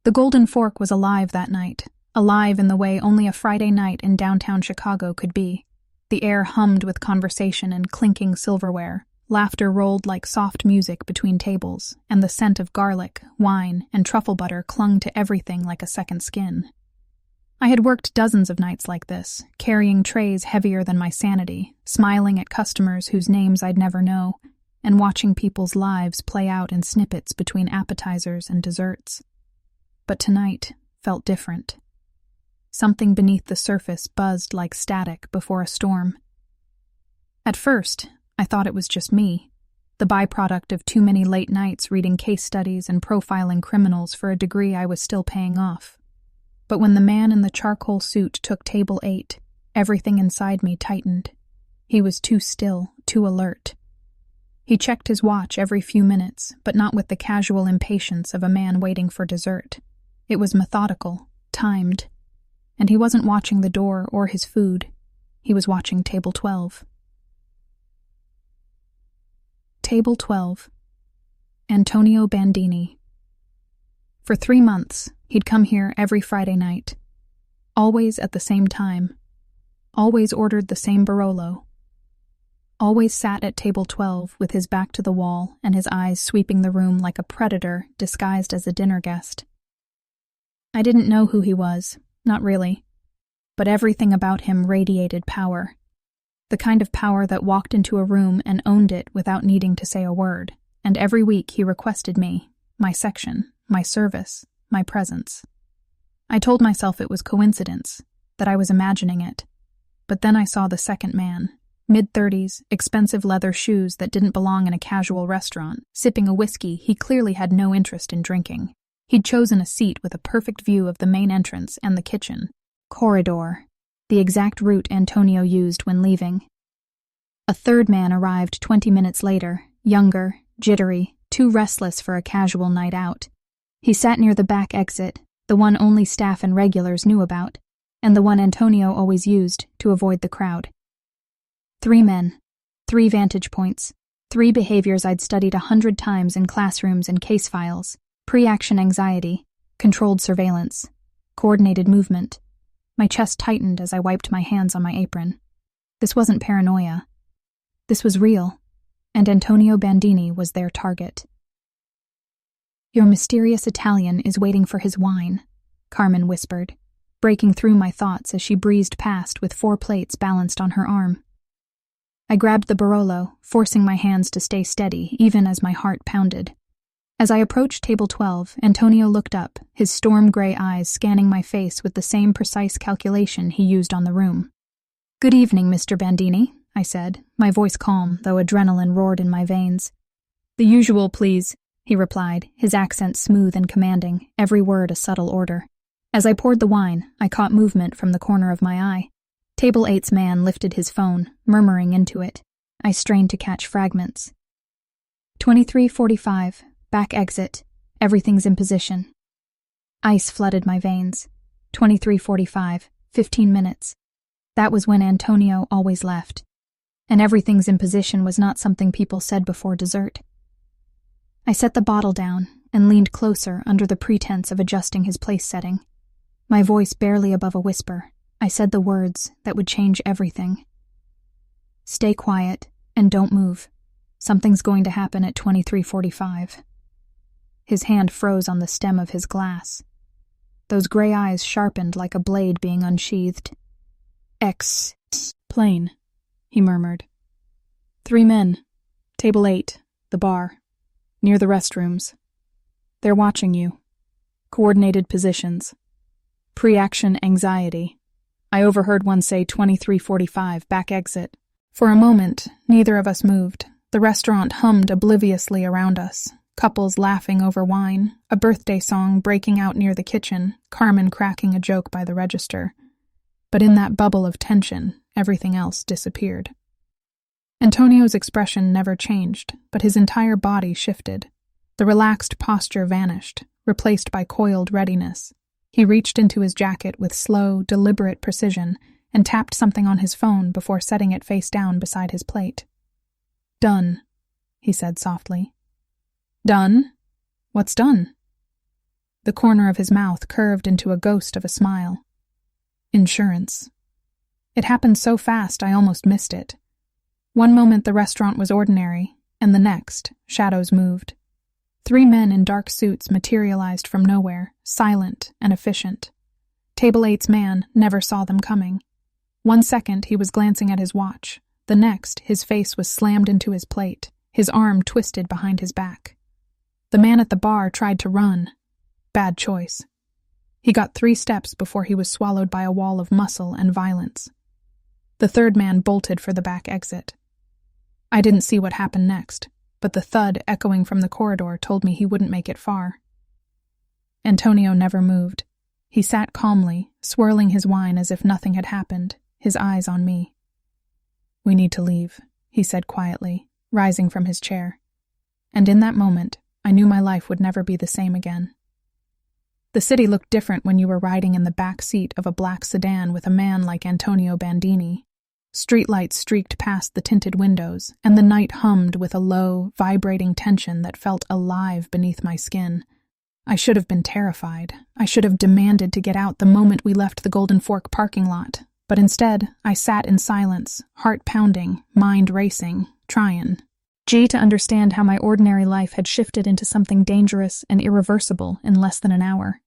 The Golden Fork was alive that night, alive in the way only a Friday night in downtown Chicago could be. The air hummed with conversation and clinking silverware. Laughter rolled like soft music between tables, and the scent of garlic, wine, and truffle butter clung to everything like a second skin. I had worked dozens of nights like this, carrying trays heavier than my sanity, smiling at customers whose names I'd never know, and watching people's lives play out in snippets between appetizers and desserts. But tonight felt different. Something beneath the surface buzzed like static before a storm. At first, I thought it was just me, the byproduct of too many late nights reading case studies and profiling criminals for a degree I was still paying off. But when the man in the charcoal suit took table 8, everything inside me tightened. He was too still, too alert. He checked his watch every few minutes, but not with the casual impatience of a man waiting for dessert. It was methodical, timed. And he wasn't watching the door or his food. He was watching table 12. Table 12. Antonio Bandini. For 3 months, he'd come here every Friday night. Always at the same time. Always ordered the same Barolo. Always sat at table 12 with his back to the wall and his eyes sweeping the room like a predator disguised as a dinner guest. I didn't know who he was, not really. But everything about him radiated power. The kind of power that walked into a room and owned it without needing to say a word, and every week he requested me, my section, my service, my presence. I told myself it was coincidence, that I was imagining it. But then I saw the second man, mid-30s, expensive leather shoes that didn't belong in a casual restaurant, sipping a whiskey he clearly had no interest in drinking. He'd chosen a seat with a perfect view of the main entrance and the kitchen. Corridor, the exact route Antonio used when leaving. A third man arrived 20 minutes later, younger, jittery, too restless for a casual night out. He sat near the back exit, the one only staff and regulars knew about, and the one Antonio always used to avoid the crowd. 3 men, 3 vantage points, 3 behaviors I'd studied 100 times in classrooms and case files. Pre-action anxiety, controlled surveillance, coordinated movement. My chest tightened as I wiped my hands on my apron. This wasn't paranoia. This was real, and Antonio Bandini was their target. "Your mysterious Italian is waiting for his wine," Carmen whispered, breaking through my thoughts as she breezed past with 4 plates balanced on her arm. I grabbed the Barolo, forcing my hands to stay steady even as my heart pounded. As I approached table 12, Antonio looked up, his storm-gray eyes scanning my face with the same precise calculation he used on the room. "Good evening, Mr. Bandini," I said, my voice calm, though adrenaline roared in my veins. "The usual, please," he replied, his accent smooth and commanding, every word a subtle order. As I poured the wine, I caught movement from the corner of my eye. Table 8's man lifted his phone, murmuring into it. I strained to catch fragments. 23:45. Back exit. Everything's in position. Ice flooded my veins. 23:45. 15 minutes. That was when Antonio always left. And everything's in position was not something people said before dessert. I set the bottle down and leaned closer under the pretense of adjusting his place setting. My voice barely above a whisper, I said the words that would change everything. "Stay quiet and don't move. Something's going to happen at 23:45. His hand froze on the stem of his glass. Those gray eyes sharpened like a blade being unsheathed. "Plain," he murmured. 3 men. Table 8, the bar. Near the restrooms. They're watching you. Coordinated positions. Pre-action anxiety. I overheard one say 23:45, back exit. For a moment, neither of us moved. The restaurant hummed obliviously around us. Couples laughing over wine, a birthday song breaking out near the kitchen, Carmen cracking a joke by the register. But in that bubble of tension, everything else disappeared. Antonio's expression never changed, but his entire body shifted. The relaxed posture vanished, replaced by coiled readiness. He reached into his jacket with slow, deliberate precision and tapped something on his phone before setting it face down beside his plate. "Done," he said softly. "Done? What's done?" The corner of his mouth curved into a ghost of a smile. Insurance. It happened so fast I almost missed it. One moment the restaurant was ordinary, and the next, shadows moved. 3 men in dark suits materialized from nowhere, silent and efficient. Table 8's man never saw them coming. 1 second he was glancing at his watch. The next, his face was slammed into his plate, his arm twisted behind his back. The man at the bar tried to run. Bad choice. He got 3 steps before he was swallowed by a wall of muscle and violence. The 3rd man bolted for the back exit. I didn't see what happened next, but the thud echoing from the corridor told me he wouldn't make it far. Antonio never moved. He sat calmly, swirling his wine as if nothing had happened, his eyes on me. "We need to leave," he said quietly, rising from his chair. And in that moment, I knew my life would never be the same again. The city looked different when you were riding in the back seat of a black sedan with a man like Antonio Bandini. Streetlights streaked past the tinted windows, and the night hummed with a low, vibrating tension that felt alive beneath my skin. I should have been terrified. I should have demanded to get out the moment we left the Golden Fork parking lot. But instead, I sat in silence, heart pounding, mind racing, trying to understand how my ordinary life had shifted into something dangerous and irreversible in less than an hour.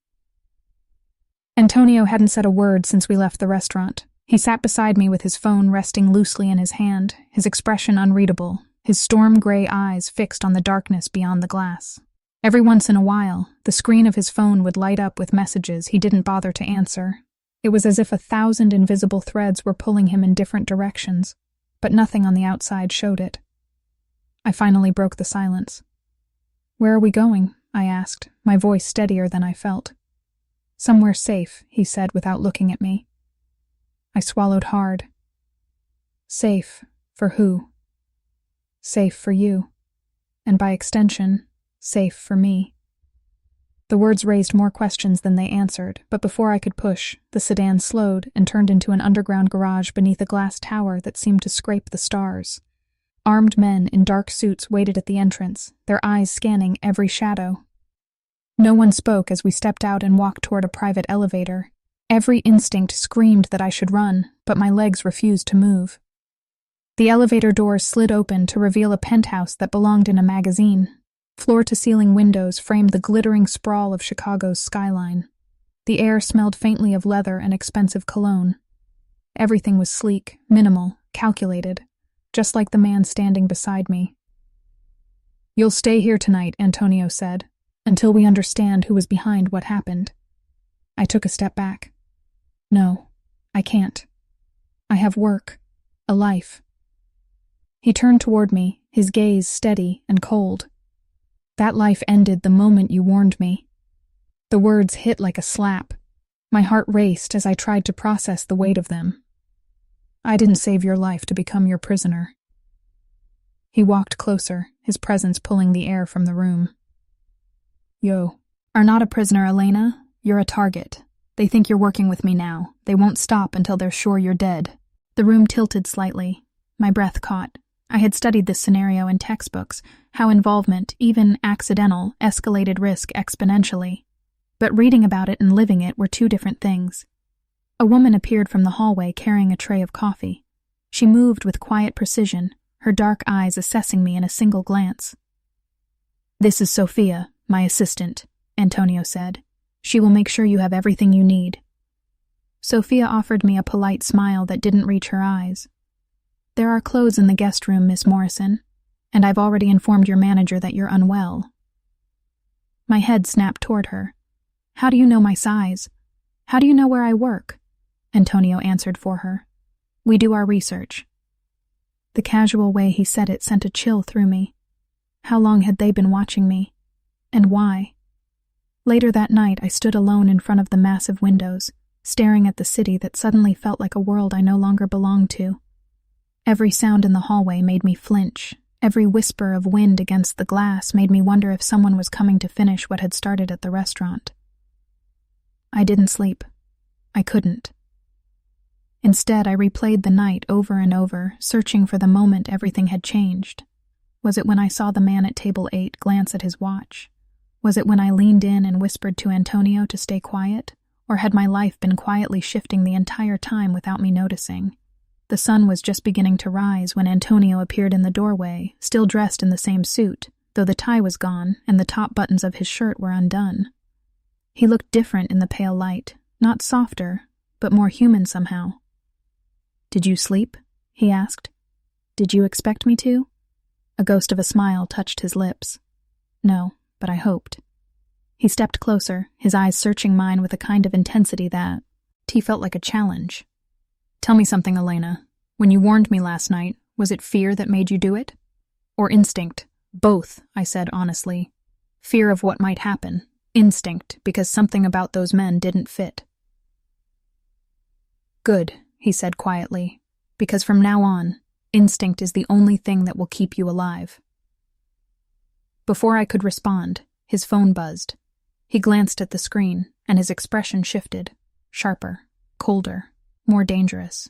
Antonio hadn't said a word since we left the restaurant. He sat beside me with his phone resting loosely in his hand, his expression unreadable, his storm-gray eyes fixed on the darkness beyond the glass. Every once in a while, the screen of his phone would light up with messages he didn't bother to answer. It was as if 1,000 invisible threads were pulling him in different directions, but nothing on the outside showed it. I finally broke the silence. "Where are we going?" I asked, my voice steadier than I felt. "Somewhere safe," he said without looking at me. I swallowed hard. Safe for who? Safe for you. And by extension, safe for me. The words raised more questions than they answered, but before I could push, the sedan slowed and turned into an underground garage beneath a glass tower that seemed to scrape the stars. Armed men in dark suits waited at the entrance, their eyes scanning every shadow. No one spoke as we stepped out and walked toward a private elevator. Every instinct screamed that I should run, but my legs refused to move. The elevator doors slid open to reveal a penthouse that belonged in a magazine. Floor-to-ceiling windows framed the glittering sprawl of Chicago's skyline. The air smelled faintly of leather and expensive cologne. Everything was sleek, minimal, calculated, just like the man standing beside me. "You'll stay here tonight," Antonio said, "until we understand who was behind what happened." I took a step back. "No, I can't. I have work, a life." He turned toward me, his gaze steady and cold. "That life ended the moment you warned me." The words hit like a slap. My heart raced as I tried to process the weight of them. "I didn't save your life to become your prisoner." He walked closer, his presence pulling the air from the room. "You are not a prisoner, Elena. You're a target. They think you're working with me now. They won't stop until they're sure you're dead." The room tilted slightly. My breath caught. I had studied this scenario in textbooks, how involvement, even accidental, escalated risk exponentially. But reading about it and living it were 2 different things. A woman appeared from the hallway carrying a tray of coffee. She moved with quiet precision, her dark eyes assessing me in a single glance. "This is Sophia, my assistant," Antonio said. "She will make sure you have everything you need." Sophia offered me a polite smile that didn't reach her eyes. "There are clothes in the guest room, Miss Morrison, and I've already informed your manager that you're unwell." My head snapped toward her. "How do you know my size? How do you know where I work?" Antonio answered for her. "We do our research." The casual way he said it sent a chill through me. How long had they been watching me? And why? Later that night, I stood alone in front of the massive windows, staring at the city that suddenly felt like a world I no longer belonged to. Every sound in the hallway made me flinch. Every whisper of wind against the glass made me wonder if someone was coming to finish what had started at the restaurant. I didn't sleep. I couldn't. Instead, I replayed the night over and over, searching for the moment everything had changed. Was it when I saw the man at table 8 glance at his watch? Was it when I leaned in and whispered to Antonio to stay quiet, or had my life been quietly shifting the entire time without me noticing? The sun was just beginning to rise when Antonio appeared in the doorway, still dressed in the same suit, though the tie was gone and the top buttons of his shirt were undone. He looked different in the pale light, not softer, but more human somehow. "Did you sleep?" he asked. "Did you expect me to?" A ghost of a smile touched his lips. "No, but I hoped." He stepped closer, his eyes searching mine with a kind of intensity that felt like a challenge. "Tell me something, Elena. When you warned me last night, was it fear that made you do it? Or instinct?" "Both," I said honestly. "Fear of what might happen. Instinct, because something about those men didn't fit." "Good," he said quietly, "because from now on, instinct is the only thing that will keep you alive." Before I could respond, his phone buzzed. He glanced at the screen, and his expression shifted, sharper, colder, more dangerous.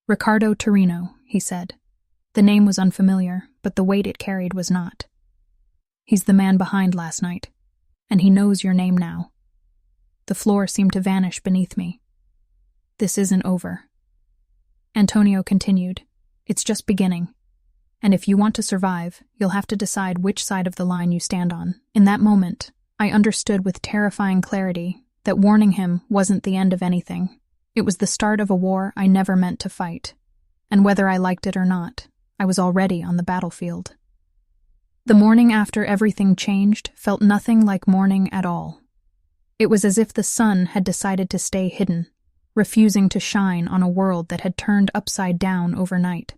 "Riccardo Torino," he said. The name was unfamiliar, but the weight it carried was not. "He's the man behind last night, and he knows your name now." The floor seemed to vanish beneath me. "This isn't over." Antonio continued, "It's just beginning. And if you want to survive, you'll have to decide which side of the line you stand on." In that moment, I understood with terrifying clarity that warning him wasn't the end of anything. It was the start of a war I never meant to fight. And whether I liked it or not, I was already on the battlefield. The morning after everything changed felt nothing like morning at all. It was as if the sun had decided to stay hidden, refusing to shine on a world that had turned upside down overnight.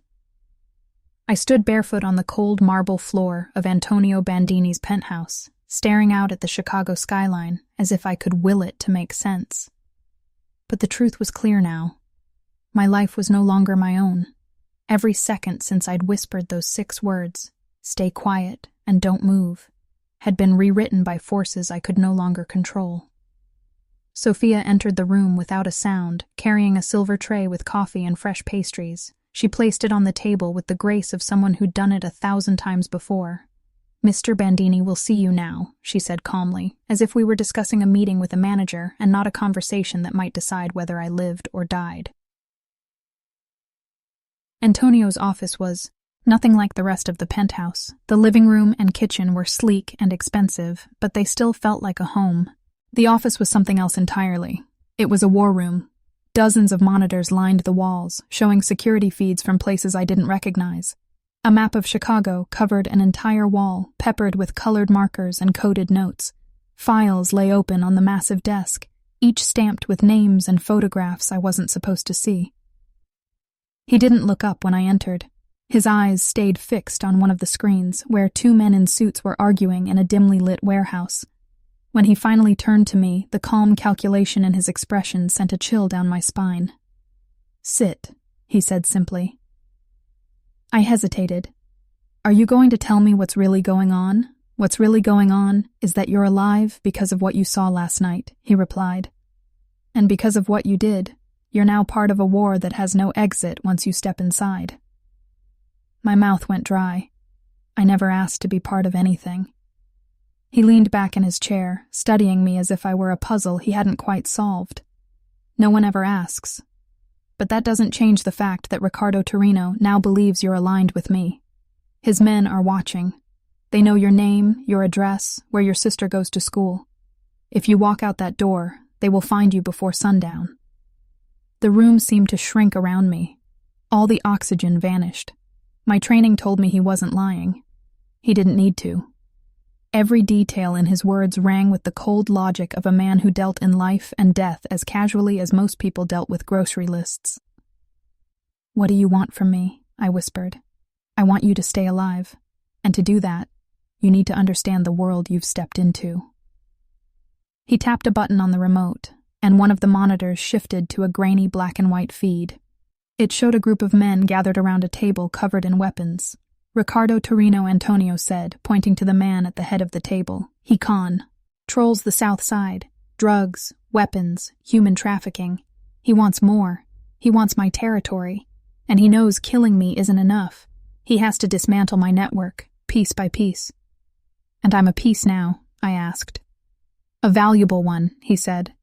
I stood barefoot on the cold marble floor of Antonio Bandini's penthouse, staring out at the Chicago skyline as if I could will it to make sense. But the truth was clear now. My life was no longer my own. Every second since I'd whispered those 6 words, "Stay quiet and don't move," had been rewritten by forces I could no longer control. Sophia entered the room without a sound, carrying a silver tray with coffee and fresh pastries. She placed it on the table with the grace of someone who'd done it 1,000 times before. "Mr. Bandini will see you now," she said calmly, as if we were discussing a meeting with a manager and not a conversation that might decide whether I lived or died. Antonio's office was nothing like the rest of the penthouse. The living room and kitchen were sleek and expensive, but they still felt like a home. The office was something else entirely. It was a war room. Dozens of monitors lined the walls, showing security feeds from places I didn't recognize. A map of Chicago covered an entire wall, peppered with colored markers and coded notes. Files lay open on the massive desk, each stamped with names and photographs I wasn't supposed to see. He didn't look up when I entered. His eyes stayed fixed on one of the screens, where 2 men in suits were arguing in a dimly lit warehouse. When he finally turned to me, the calm calculation in his expression sent a chill down my spine. "Sit," he said simply. I hesitated. "Are you going to tell me what's really going on?" "What's really going on is that you're alive because of what you saw last night," he replied. "And because of what you did, you're now part of a war that has no exit once you step inside." My mouth went dry. I never asked to be part of anything. He leaned back in his chair, studying me as if I were a puzzle he hadn't quite solved. "No one ever asks. But that doesn't change the fact that Riccardo Torino now believes you're aligned with me. His men are watching. They know your name, your address, where your sister goes to school. If you walk out that door, they will find you before sundown." The room seemed to shrink around me. All the oxygen vanished. My training told me he wasn't lying. He didn't need to. Every detail in his words rang with the cold logic of a man who dealt in life and death as casually as most people dealt with grocery lists. "What do you want from me?" I whispered. "I want you to stay alive. And to do that, you need to understand the world you've stepped into." He tapped a button on the remote, and one of the monitors shifted to a grainy black and white feed. It showed a group of men gathered around a table covered in weapons. "Riccardo Torino," Antonio said, pointing to the man at the head of the table. "He controls the South Side. Drugs, weapons, human trafficking. He wants more. He wants my territory. And he knows killing me isn't enough. He has to dismantle my network, piece by piece." "And I'm a piece now?" I asked. "A valuable one," he said.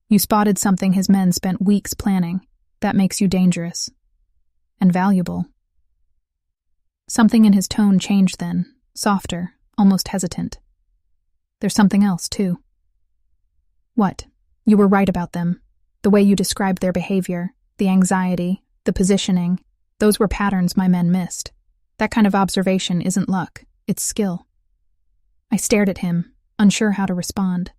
"You spotted something his men spent weeks planning. That makes you dangerous. And valuable." Something in his tone changed then, softer, almost hesitant. "There's something else, too." "What?" "You were right about them. The way you described their behavior, the anxiety, the positioning, those were patterns my men missed. That kind of observation isn't luck, it's skill." I stared at him, unsure how to respond.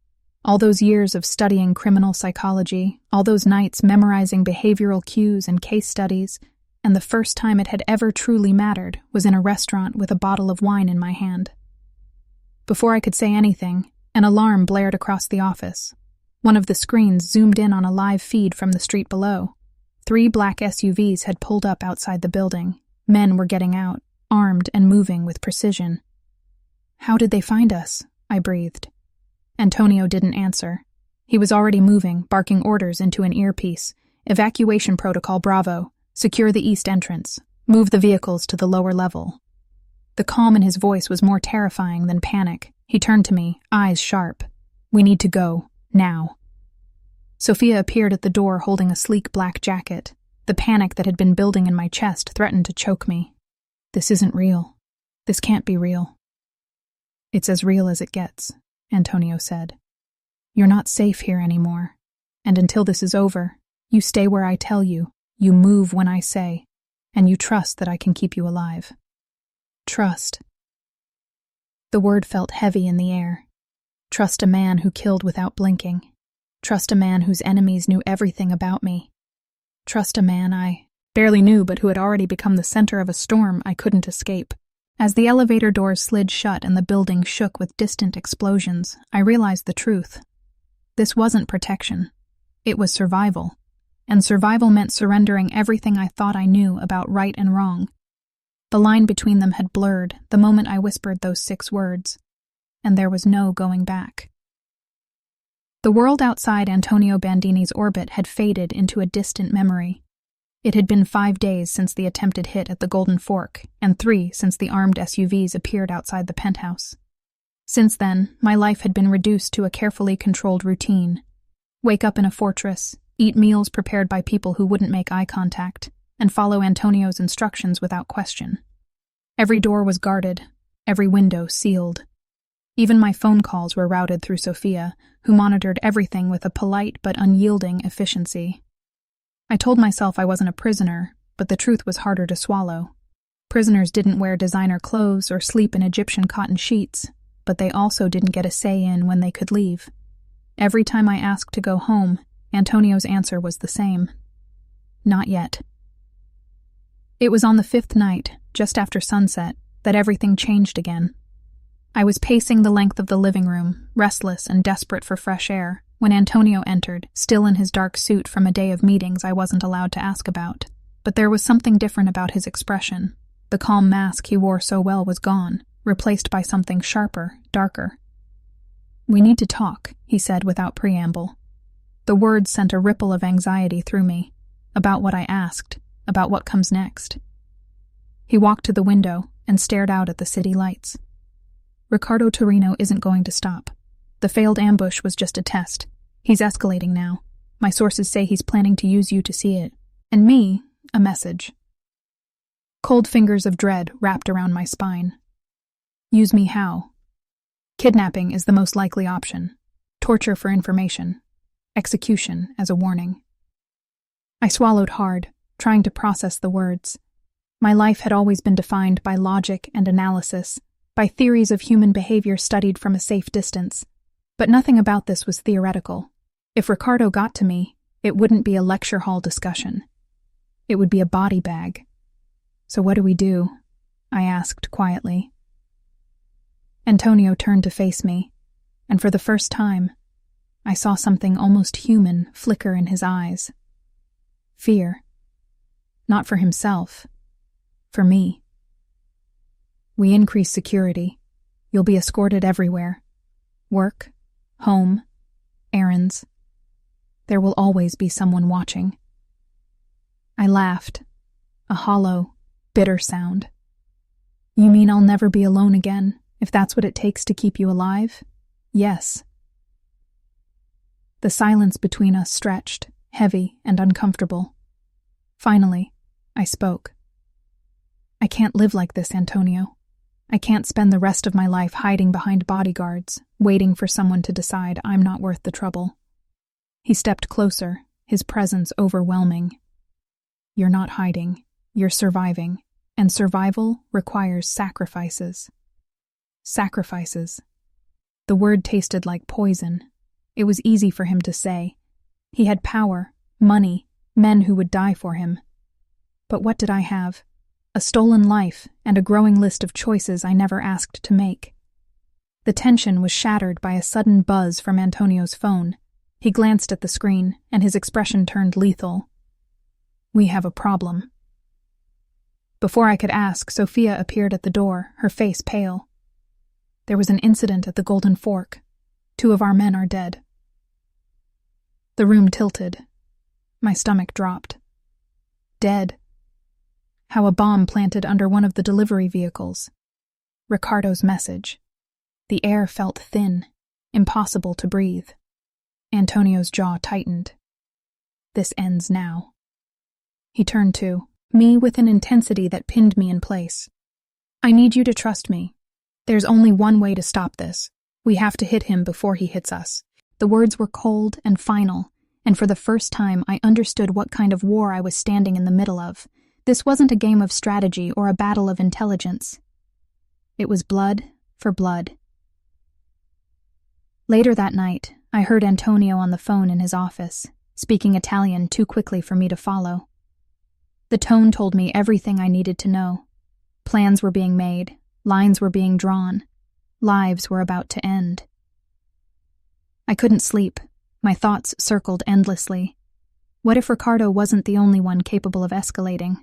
All those years of studying criminal psychology, all those nights memorizing behavioral cues and case studies, and the first time it had ever truly mattered was in a restaurant with a bottle of wine in my hand. Before I could say anything, an alarm blared across the office. One of the screens zoomed in on a live feed from the street below. 3 black SUVs had pulled up outside the building. Men were getting out, armed and moving with precision. "How did they find us?" I breathed. Antonio didn't answer. He was already moving, barking orders into an earpiece. "Evacuation protocol Bravo. Secure the east entrance. Move the vehicles to the lower level." The calm in his voice was more terrifying than panic. He turned to me, eyes sharp. "We need to go. Now." Sophia appeared at the door holding a sleek black jacket. The panic that had been building in my chest threatened to choke me. "This isn't real. This can't be real." "It's as real as it gets," Antonio said. "You're not safe here anymore. And until this is over, you stay where I tell you, you move when I say, and you trust that I can keep you alive." Trust. The word felt heavy in the air. Trust a man who killed without blinking. Trust a man whose enemies knew everything about me. Trust a man I barely knew but who had already become the center of a storm I couldn't escape. As the elevator doors slid shut and the building shook with distant explosions, I realized the truth. This wasn't protection. It was survival. And survival meant surrendering everything I thought I knew about right and wrong. The line between them had blurred the moment I whispered those 6 words. And there was no going back. The world outside Antonio Bandini's orbit had faded into a distant memory. It had been 5 days since the attempted hit at the Golden Fork, and 3 since the armed SUVs appeared outside the penthouse. Since then, my life had been reduced to a carefully controlled routine. Wake up in a fortress, eat meals prepared by people who wouldn't make eye contact, and follow Antonio's instructions without question. Every door was guarded, every window sealed. Even my phone calls were routed through Sophia, who monitored everything with a polite but unyielding efficiency. I told myself I wasn't a prisoner, but the truth was harder to swallow. Prisoners didn't wear designer clothes or sleep in Egyptian cotton sheets, but they also didn't get a say in when they could leave. Every time I asked to go home, Antonio's answer was the same. Not yet. It was on the 5th night, just after sunset, that everything changed again. I was pacing the length of the living room, restless and desperate for fresh air, when Antonio entered, still in his dark suit from a day of meetings I wasn't allowed to ask about. But there was something different about his expression. The calm mask he wore so well was gone, replaced by something sharper, darker. "We need to talk," he said without preamble. The words sent a ripple of anxiety through me, about what I asked, about what comes next. He walked to the window and stared out at the city lights. "Ricardo Torino isn't going to stop. The failed ambush was just a test. He's escalating now. My sources say he's planning to use you to see it. And me, a message." Cold fingers of dread wrapped around my spine. "Use me how?" "Kidnapping is the most likely option. Torture for information. Execution as a warning." I swallowed hard, trying to process the words. My life had always been defined by logic and analysis, by theories of human behavior studied from a safe distance. But nothing about this was theoretical. If Ricardo got to me, it wouldn't be a lecture hall discussion. It would be a body bag. "So what do we do?" I asked quietly. Antonio turned to face me, and for the first time, I saw something almost human flicker in his eyes. Fear. Not for himself. For me. "We increase security. You'll be escorted everywhere. Work, home, errands. There will always be someone watching." I laughed, a hollow, bitter sound. "You mean I'll never be alone again, If that's what it takes to keep you alive, yes. The silence between us stretched, heavy and uncomfortable. Finally, I spoke. I can't live like this, Antonio. I can't spend the rest of my life hiding behind bodyguards, waiting for someone to decide I'm not worth the trouble. He stepped closer, his presence overwhelming. You're not hiding, you're surviving, and survival requires sacrifices. Sacrifices. The word tasted like poison. It was easy for him to say. He had power, money, men who would die for him. But what did I have? A stolen life and a growing list of choices I never asked to make. The tension was shattered by a sudden buzz from Antonio's phone. He glanced at the screen, and his expression turned lethal. We have a problem. Before I could ask, Sophia appeared at the door, her face pale. There was an incident at the Golden Fork. 2 of our men are dead. The room tilted. My stomach dropped. Dead. How a bomb planted under one of the delivery vehicles. Ricardo's message. The air felt thin, impossible to breathe. Antonio's jaw tightened. This ends now. He turned to me with an intensity that pinned me in place. I need you to trust me. There's only one way to stop this. We have to hit him before he hits us. The words were cold and final, and for the first time I understood what kind of war I was standing in the middle of. This wasn't a game of strategy or a battle of intelligence. It was blood for blood. Later that night, I heard Antonio on the phone in his office, speaking Italian too quickly for me to follow. The tone told me everything I needed to know. Plans were being made, lines were being drawn, lives were about to end. I couldn't sleep. My thoughts circled endlessly. What if Ricardo wasn't the only one capable of escalating?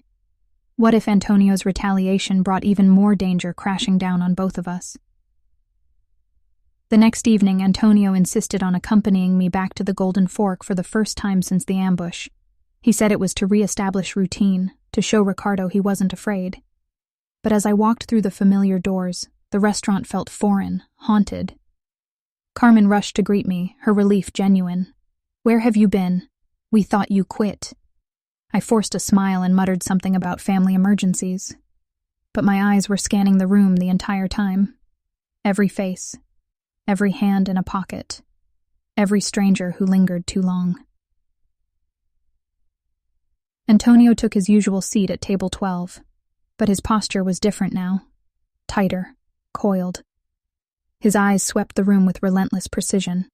What if Antonio's retaliation brought even more danger crashing down on both of us? The next evening, Antonio insisted on accompanying me back to the Golden Fork for the first time since the ambush. He said it was to re-establish routine, to show Ricardo he wasn't afraid. But as I walked through the familiar doors, the restaurant felt foreign, haunted. Carmen rushed to greet me, her relief genuine. Where have you been? We thought you quit. I forced a smile and muttered something about family emergencies. But my eyes were scanning the room the entire time. Every face, every hand in a pocket, every stranger who lingered too long. Antonio took his usual seat at table 12, but his posture was different now, tighter, coiled. His eyes swept the room with relentless precision,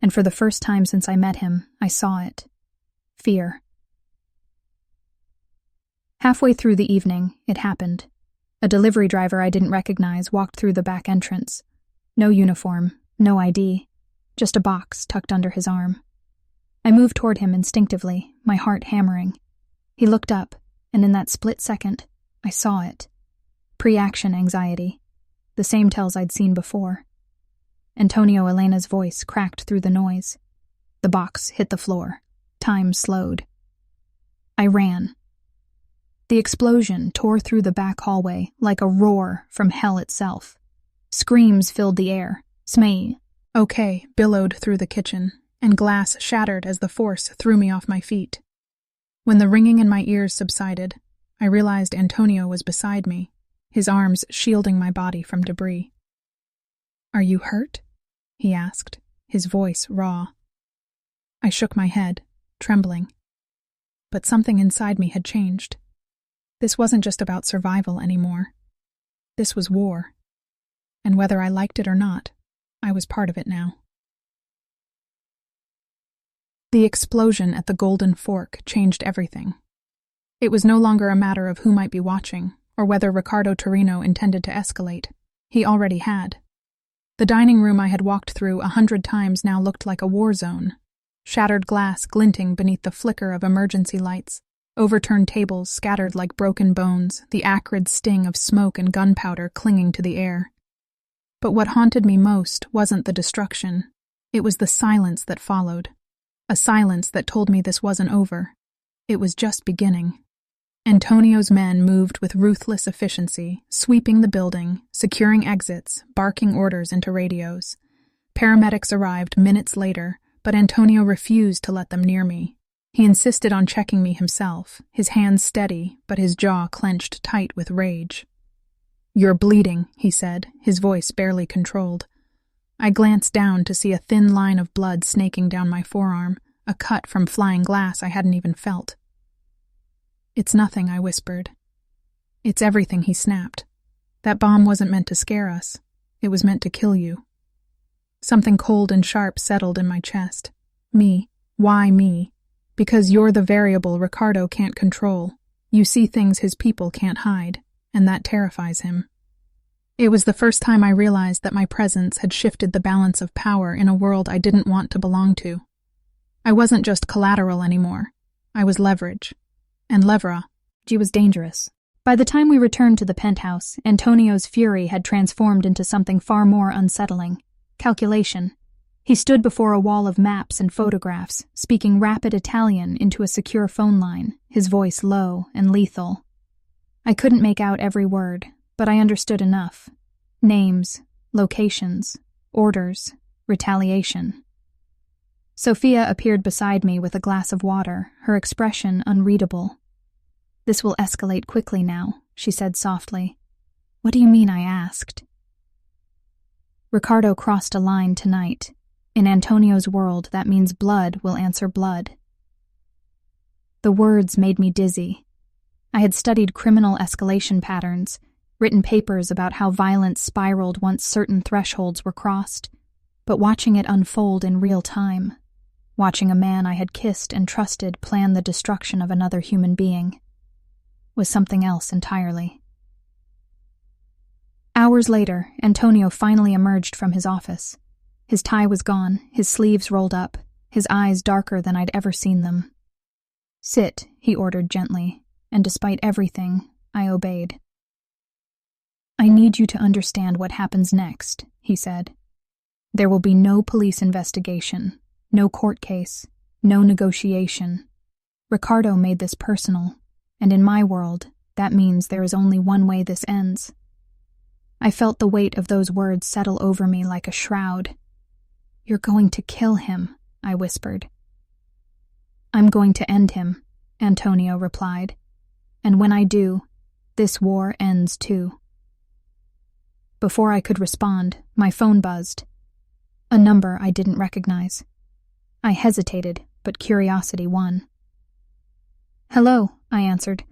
and for the first time since I met him, I saw it. Fear. Halfway through the evening, it happened. A delivery driver I didn't recognize walked through the back entrance. No uniform, no ID, just a box tucked under his arm. I moved toward him instinctively, my heart hammering. He looked up, and in that split second, I saw it. Pre-action anxiety. The same tells I'd seen before. Antonio Elena's voice cracked through the noise. The box hit the floor. Time slowed. I ran. The explosion tore through the back hallway like a roar from hell itself. Screams filled the air. Smee. Okay, billowed through the kitchen, and glass shattered as the force threw me off my feet. When the ringing in my ears subsided, I realized Antonio was beside me, his arms shielding my body from debris. Are you hurt? He asked, his voice raw. I shook my head, trembling. But something inside me had changed. This wasn't just about survival anymore. This was war. And whether I liked it or not, I was part of it now. The explosion at the Golden Fork changed everything. It was no longer a matter of who might be watching, or whether Ricardo Torino intended to escalate. He already had. The dining room I had walked through 100 times now looked like a war zone. Shattered glass glinting beneath the flicker of emergency lights, overturned tables scattered like broken bones, the acrid sting of smoke and gunpowder clinging to the air. But what haunted me most wasn't the destruction. It was the silence that followed. A silence that told me this wasn't over. It was just beginning. Antonio's men moved with ruthless efficiency, sweeping the building, securing exits, barking orders into radios. Paramedics arrived minutes later, but Antonio refused to let them near me. He insisted on checking me himself, his hands steady, but his jaw clenched tight with rage. "You're bleeding," he said, his voice barely controlled. I glanced down to see a thin line of blood snaking down my forearm, a cut from flying glass I hadn't even felt. "It's nothing," I whispered. "It's everything," he snapped. "That bomb wasn't meant to scare us. It was meant to kill you." Something cold and sharp settled in my chest. Me. Why me? Because you're the variable Ricardo can't control. You see things his people can't hide, and that terrifies him. It was the first time I realized that my presence had shifted the balance of power in a world I didn't want to belong to. I wasn't just collateral anymore. I was leverage. And levra. She was dangerous. By the time we returned to the penthouse, Antonio's fury had transformed into something far more unsettling. Calculation. He stood before a wall of maps and photographs, speaking rapid Italian into a secure phone line, his voice low and lethal. I couldn't make out every word, but I understood enough. Names, locations, orders, retaliation. Sophia appeared beside me with a glass of water, her expression unreadable. "This will escalate quickly now," she said softly. "What do you mean?" I asked. "Ricardo crossed a line tonight. In Antonio's world, that means blood will answer blood." The words made me dizzy. I had studied criminal escalation patterns, written papers about how violence spiraled once certain thresholds were crossed, but watching it unfold in real time, watching a man I had kissed and trusted plan the destruction of another human being, was something else entirely. Hours later, Antonio finally emerged from his office. His tie was gone, his sleeves rolled up, his eyes darker than I'd ever seen them. "Sit," he ordered gently, and despite everything, I obeyed. "I need you to understand what happens next," he said. "There will be no police investigation, no court case, no negotiation. Ricardo made this personal, and in my world, that means there is only one way this ends." I felt the weight of those words settle over me like a shroud. "You're going to kill him," I whispered. "I'm going to end him," Antonio replied. "And when I do, this war ends too." Before I could respond, my phone buzzed. A number I didn't recognize. I hesitated, but curiosity won. "Hello," I answered.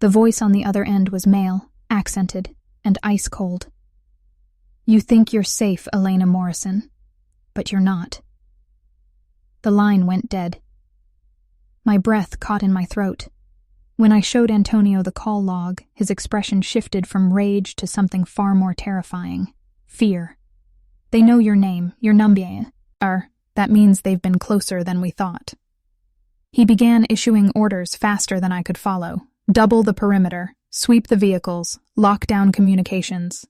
The voice on the other end was male, accented, and ice-cold. "You think you're safe, Elena Morrison, but you're not." The line went dead. My breath caught in my throat. When I showed Antonio the call log, his expression shifted from rage to something far more terrifying. Fear. "They know your name, your number. That means they've been closer than we thought." He began issuing orders faster than I could follow. "Double the perimeter, sweep the vehicles, lock down communications."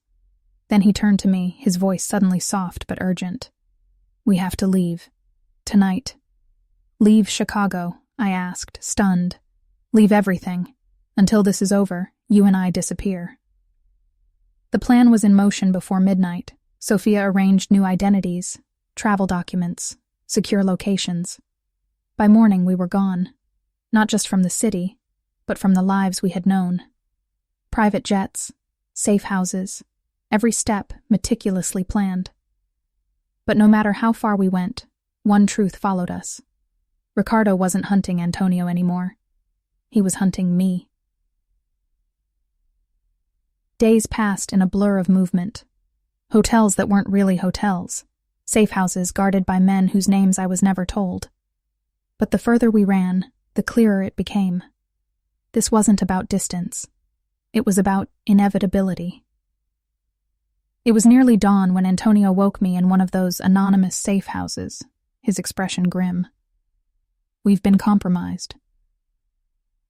Then he turned to me, his voice suddenly soft but urgent. "We have to leave. Tonight." "Leave Chicago?" I asked, stunned. "Leave everything. Until this is over, you and I disappear." The plan was in motion before midnight. Sophia arranged new identities, travel documents, secure locations. By morning we were gone. Not just from the city, but from the lives we had known. Private jets, safe houses, every step meticulously planned. But no matter how far we went, one truth followed us. Ricardo wasn't hunting Antonio anymore. He was hunting me. Days passed in a blur of movement. Hotels that weren't really hotels. Safe houses guarded by men whose names I was never told. But the further we ran, the clearer it became. This wasn't about distance. It was about inevitability. It was nearly dawn when Antonio woke me in one of those anonymous safe houses, his expression grim. "We've been compromised."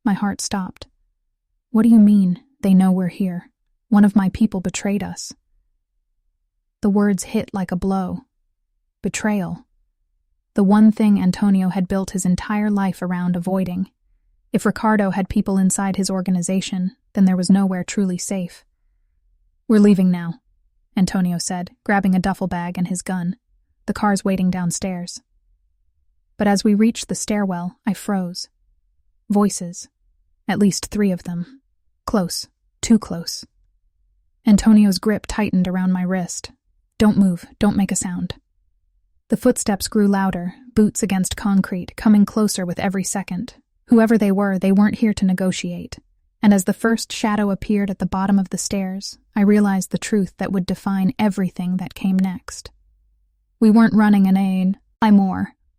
My heart stopped. "What do you mean, they know we're here? One of my people betrayed us." The words hit like a blow. Betrayal. The one thing Antonio had built his entire life around avoiding. If Ricardo had people inside his organization, then there was nowhere truly safe. "We're leaving now," Antonio said, grabbing a duffel bag and his gun. "The car's waiting downstairs." But as we reached the stairwell, I froze. Voices. At least 3 of them. Close. Too close. Antonio's grip tightened around my wrist. "Don't move. Don't make a sound." The footsteps grew louder, boots against concrete, coming closer with every second. Whoever they weren't here to negotiate. And as the first shadow appeared at the bottom of the stairs, I realized the truth that would define everything that came next. We weren't running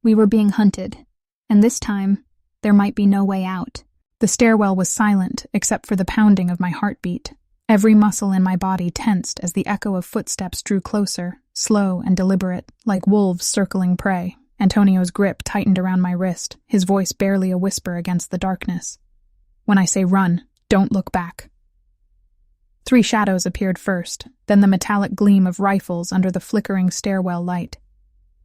we were being hunted. And this time, there might be no way out. The stairwell was silent, except for the pounding of my heartbeat. Every muscle in my body tensed as the echo of footsteps drew closer, slow and deliberate, like wolves circling prey. Antonio's grip tightened around my wrist, his voice barely a whisper against the darkness. "When I say run, don't look back." 3 shadows appeared first, then the metallic gleam of rifles under the flickering stairwell light.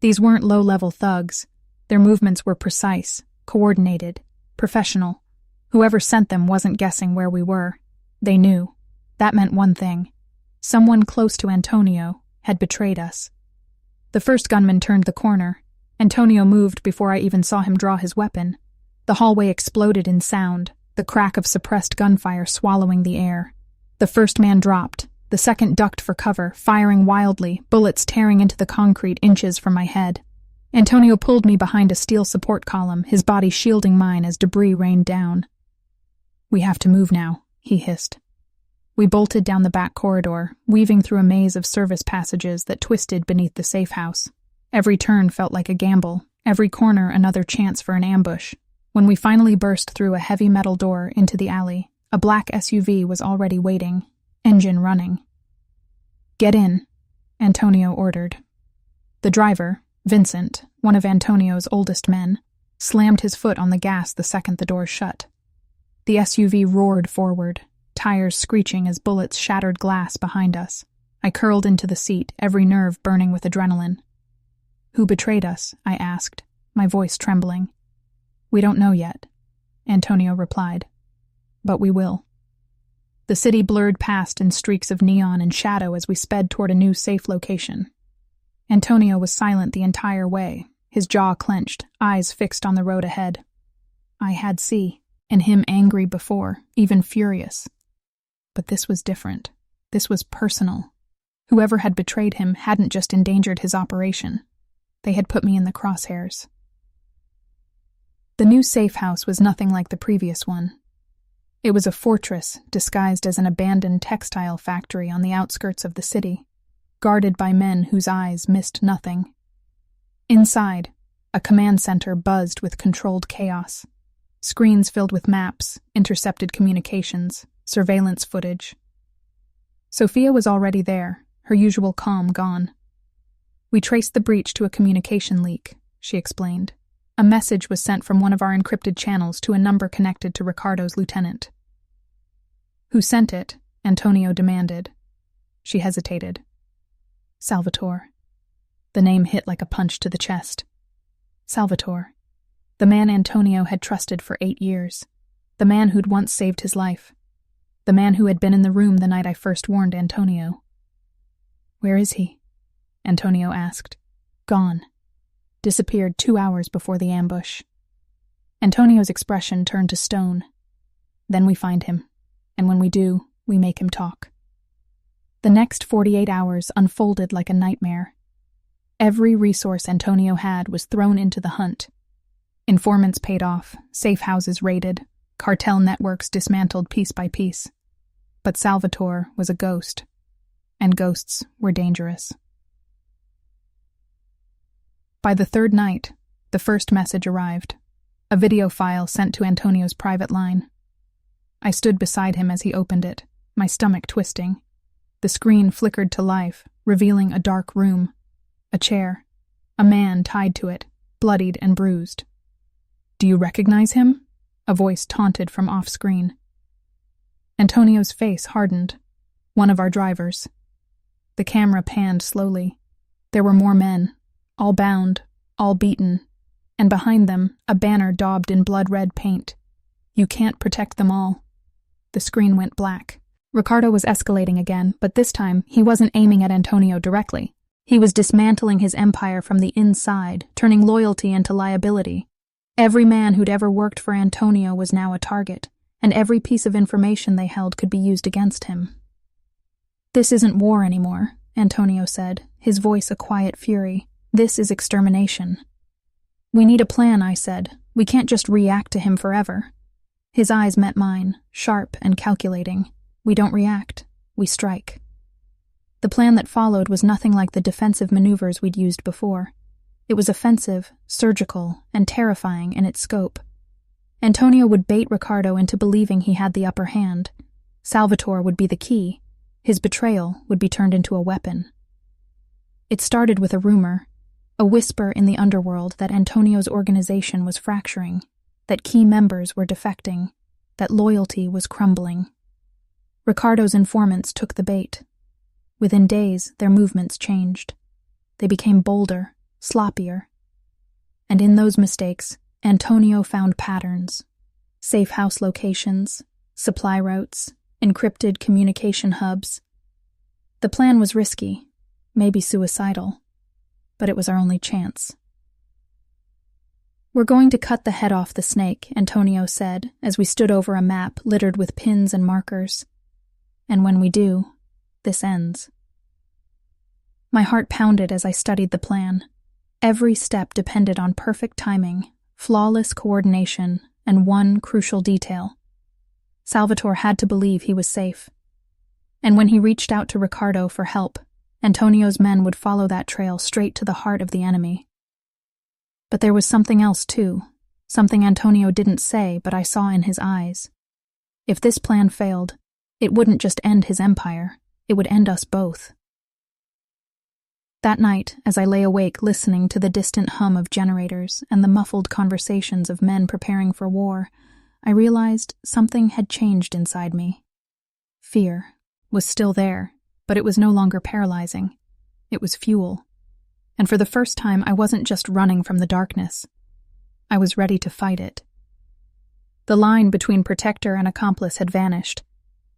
These weren't low-level thugs. Their movements were precise, coordinated, professional. Whoever sent them wasn't guessing where we were. They knew. That meant one thing. Someone close to Antonio had betrayed us. The first gunman turned the corner. Antonio moved before I even saw him draw his weapon. The hallway exploded in sound, the crack of suppressed gunfire swallowing the air. The first man dropped. The second ducked for cover, firing wildly, bullets tearing into the concrete inches from my head. Antonio pulled me behind a steel support column, his body shielding mine as debris rained down. "We have to move now," he hissed. We bolted down the back corridor, weaving through a maze of service passages that twisted beneath the safe house. Every turn felt like a gamble, every corner another chance for an ambush. When we finally burst through a heavy metal door into the alley, a black SUV was already waiting, engine running. "Get in," Antonio ordered. The driver, Vincent, one of Antonio's oldest men, slammed his foot on the gas the second the doors shut. The SUV roared forward, tires screeching as bullets shattered glass behind us. I curled into the seat, every nerve burning with adrenaline. "Who betrayed us?" I asked, my voice trembling. "We don't know yet," Antonio replied. "But we will." The city blurred past in streaks of neon and shadow as we sped toward a new safe location. Antonio was silent the entire way, his jaw clenched, eyes fixed on the road ahead. I had seen him angry before, even furious. But this was different. This was personal. Whoever had betrayed him hadn't just endangered his operation. They had put me in the crosshairs. The new safe house was nothing like the previous one. It was a fortress disguised as an abandoned textile factory on the outskirts of the city, guarded by men whose eyes missed nothing. Inside, a command center buzzed with controlled chaos. Screens filled with maps, intercepted communications, surveillance footage. Sophia was already there, her usual calm gone. "We traced the breach to a communication leak," she explained. "A message was sent from one of our encrypted channels to a number connected to Ricardo's lieutenant." "Who sent it?" Antonio demanded. She hesitated. "Salvatore." The name hit like a punch to the chest. Salvatore. The man Antonio had trusted for 8 years. The man who'd once saved his life. The man who had been in the room the night I first warned Antonio. "Where is he?" Antonio asked. "Gone. Disappeared 2 hours before the ambush." Antonio's expression turned to stone. "Then we find him, and when we do, we make him talk." The next 48 hours unfolded like a nightmare. Every resource Antonio had was thrown into the hunt. Informants paid off, safe houses raided, cartel networks dismantled piece by piece. But Salvatore was a ghost, and ghosts were dangerous. By the 3rd night, the first message arrived, a video file sent to Antonio's private line. I stood beside him as he opened it, my stomach twisting. The screen flickered to life, revealing a dark room, a chair, a man tied to it, bloodied and bruised. "Do you recognize him?" a voice taunted from off-screen. Antonio's face hardened. One of our drivers. The camera panned slowly. There were more men, all bound, all beaten, and behind them, a banner daubed in blood-red paint. You can't protect them all. The screen went black. Ricardo was escalating again, but this time he wasn't aiming at Antonio directly. He was dismantling his empire from the inside, turning loyalty into liability. Every man who'd ever worked for Antonio was now a target, and every piece of information they held could be used against him. This isn't war anymore, Antonio said, his voice a quiet fury. This is extermination. We need a plan, I said. We can't just react to him forever. His eyes met mine, sharp and calculating. We don't react, we strike. The plan that followed was nothing like the defensive maneuvers we'd used before. It was offensive, surgical, and terrifying in its scope. Antonio would bait Ricardo into believing he had the upper hand. Salvatore would be the key. His betrayal would be turned into a weapon. It started with a rumor, a whisper in the underworld that Antonio's organization was fracturing, that key members were defecting, that loyalty was crumbling. Ricardo's informants took the bait. Within days, their movements changed. They became bolder, sloppier. And in those mistakes, Antonio found patterns. Safe house locations, supply routes, encrypted communication hubs. The plan was risky, maybe suicidal, but it was our only chance. We're going to cut the head off the snake, Antonio said, as we stood over a map littered with pins and markers. And when we do, this ends. My heart pounded as I studied the plan. Every step depended on perfect timing, flawless coordination, and one crucial detail. Salvatore had to believe he was safe. And when he reached out to Ricardo for help, Antonio's men would follow that trail straight to the heart of the enemy. But there was something else too, something Antonio didn't say but I saw in his eyes. If this plan failed, it wouldn't just end his empire, it would end us both. That night, as I lay awake listening to the distant hum of generators and the muffled conversations of men preparing for war, I realized something had changed inside me. Fear was still there, but it was no longer paralyzing. It was fuel. And for the first time, I wasn't just running from the darkness. I was ready to fight it. The line between protector and accomplice had vanished,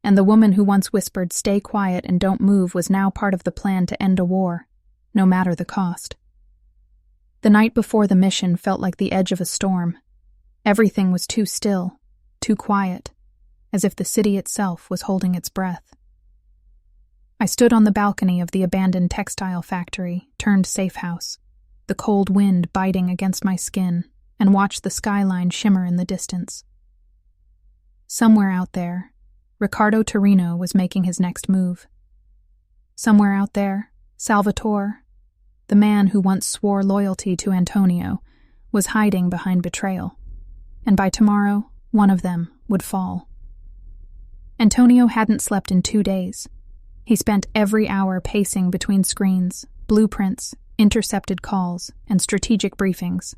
and the woman who once whispered, "Stay quiet and don't move," was now part of the plan to end a war, no matter the cost. The night before the mission felt like the edge of a storm. Everything was too still, too quiet, as if the city itself was holding its breath. I stood on the balcony of the abandoned textile factory, turned safe house, the cold wind biting against my skin, and watched the skyline shimmer in the distance. Somewhere out there, Ricardo Torino was making his next move. Somewhere out there, Salvatore, the man who once swore loyalty to Antonio, was hiding behind betrayal. And by tomorrow, one of them would fall. Antonio hadn't slept in 2 days. He spent every hour pacing between screens, blueprints, intercepted calls, and strategic briefings.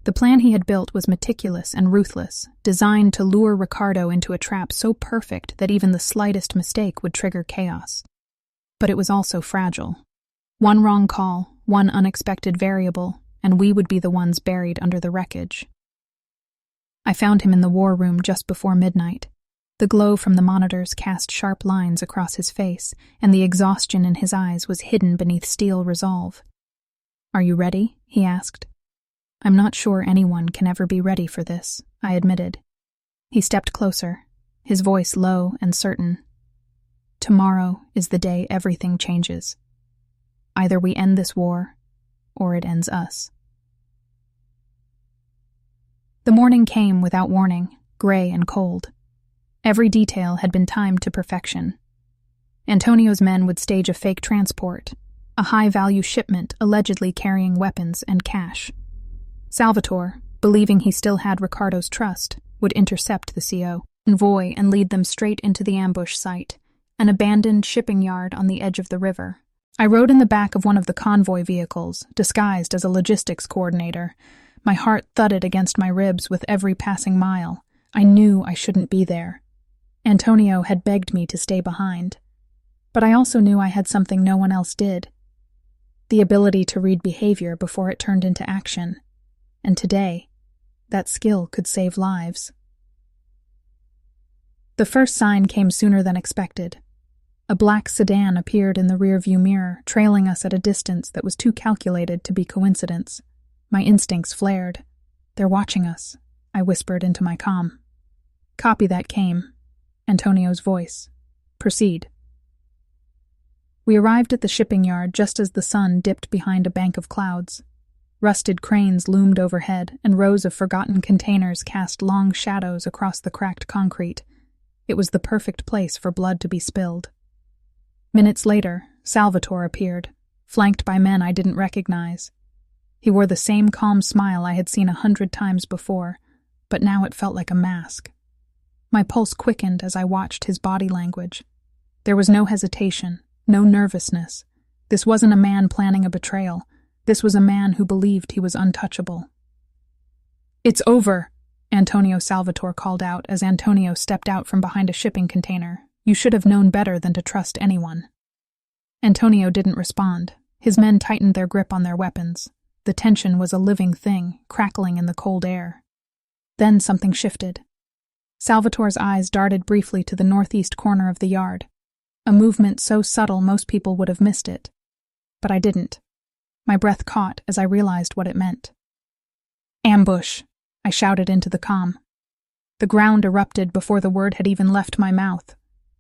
The plan he had built was meticulous and ruthless, designed to lure Ricardo into a trap so perfect that even the slightest mistake would trigger chaos. But it was also fragile. One wrong call, one unexpected variable, and we would be the ones buried under the wreckage. I found him in the war room just before midnight. The glow from the monitors cast sharp lines across his face, and the exhaustion in his eyes was hidden beneath steel resolve. "Are you ready?" he asked. "I'm not sure anyone can ever be ready for this," I admitted. He stepped closer, his voice low and certain. "Tomorrow is the day everything changes. Either we end this war, or it ends us." The morning came without warning, gray and cold. Every detail had been timed to perfection. Antonio's men would stage a fake transport, a high-value shipment allegedly carrying weapons and cash. Salvatore, believing he still had Ricardo's trust, would intercept the convoy and lead them straight into the ambush site, an abandoned shipping yard on the edge of the river. I rode in the back of one of the convoy vehicles, disguised as a logistics coordinator. My heart thudded against my ribs with every passing mile. I knew I shouldn't be there. Antonio had begged me to stay behind. But I also knew I had something no one else did. The ability to read behavior before it turned into action. And today, that skill could save lives. The first sign came sooner than expected. A black sedan appeared in the rearview mirror, trailing us at a distance that was too calculated to be coincidence. My instincts flared. "They're watching us," I whispered into my comm. "Copy that," came Antonio's voice. "Proceed." We arrived at the shipping yard just as the sun dipped behind a bank of clouds. Rusted cranes loomed overhead, and rows of forgotten containers cast long shadows across the cracked concrete. It was the perfect place for blood to be spilled. Minutes later, Salvatore appeared, flanked by men I didn't recognize. He wore the same calm smile I had seen 100 times before, but now it felt like a mask. My pulse quickened as I watched his body language. There was no hesitation, no nervousness. This wasn't a man planning a betrayal. This was a man who believed he was untouchable. "It's over," Antonio Salvatore called out as Antonio stepped out from behind a shipping container. "You should have known better than to trust anyone." Antonio didn't respond. His men tightened their grip on their weapons. The tension was a living thing, crackling in the cold air. Then something shifted. Salvatore's eyes darted briefly to the northeast corner of the yard, a movement so subtle most people would have missed it. But I didn't. My breath caught as I realized what it meant. "Ambush," I shouted into the comm. The ground erupted before the word had even left my mouth.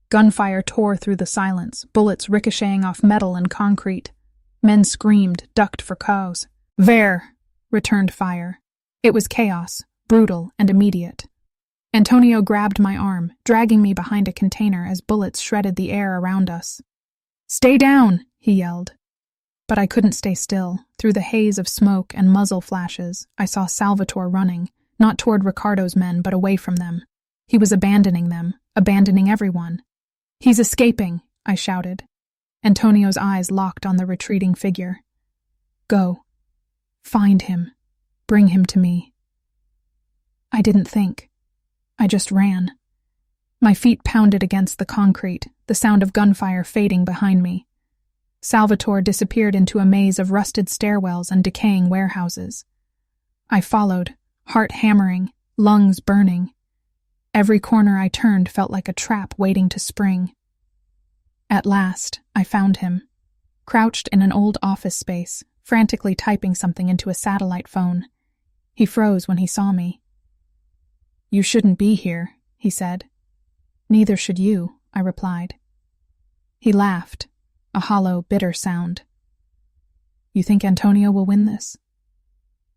Gunfire tore through the silence, bullets ricocheting off metal and concrete. Men screamed, ducked for cows. "Where?" returned fire. It was chaos, brutal and immediate. Antonio grabbed my arm, dragging me behind a container as bullets shredded the air around us. "Stay down!" he yelled. But I couldn't stay still. Through the haze of smoke and muzzle flashes, I saw Salvatore running, not toward Riccardo's men, but away from them. He was abandoning them, abandoning everyone. "He's escaping," I shouted. Antonio's eyes locked on the retreating figure. "Go. Find him. Bring him to me." I didn't think. I just ran. My feet pounded against the concrete, the sound of gunfire fading behind me. Salvatore disappeared into a maze of rusted stairwells and decaying warehouses. I followed, heart hammering, lungs burning. Every corner I turned felt like a trap waiting to spring. At last, I found him, crouched in an old office space, frantically typing something into a satellite phone. He froze when he saw me. "You shouldn't be here," he said. "Neither should you," I replied. He laughed, a hollow, bitter sound. "You think Antonio will win this?"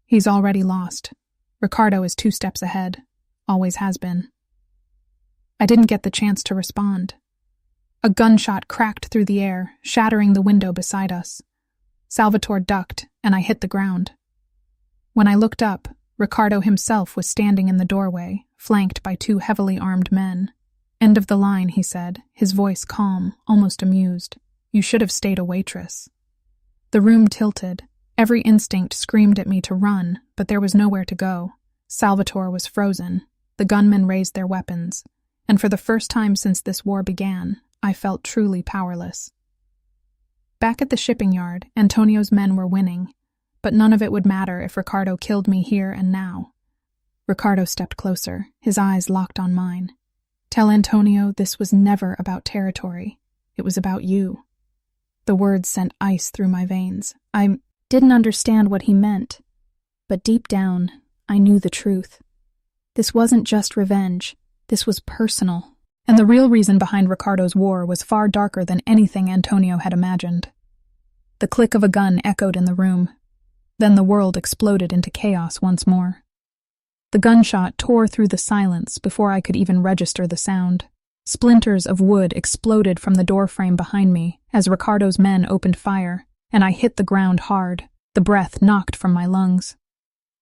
"He's already lost. Riccardo is 2 steps ahead, always has been." I didn't get the chance to respond. A gunshot cracked through the air, shattering the window beside us. Salvatore ducked, and I hit the ground. When I looked up, Riccardo himself was standing in the doorway, flanked by 2 heavily armed men. "End of the line," he said, his voice calm, almost amused. "You should have stayed a waitress." The room tilted. Every instinct screamed at me to run, but there was nowhere to go. Salvatore was frozen. The gunmen raised their weapons. And for the first time since this war began, I felt truly powerless. Back at the shipping yard, Antonio's men were winning, but none of it would matter if Riccardo killed me here and now. Riccardo stepped closer, his eyes locked on mine. "Tell Antonio this was never about territory. It was about you." The words sent ice through my veins. I didn't understand what he meant, but deep down, I knew the truth. This wasn't just revenge. This was personal. And the real reason behind Riccardo's war was far darker than anything Antonio had imagined. The click of a gun echoed in the room. Then the world exploded into chaos once more. The gunshot tore through the silence before I could even register the sound. Splinters of wood exploded from the doorframe behind me as Riccardo's men opened fire, and I hit the ground hard, the breath knocked from my lungs.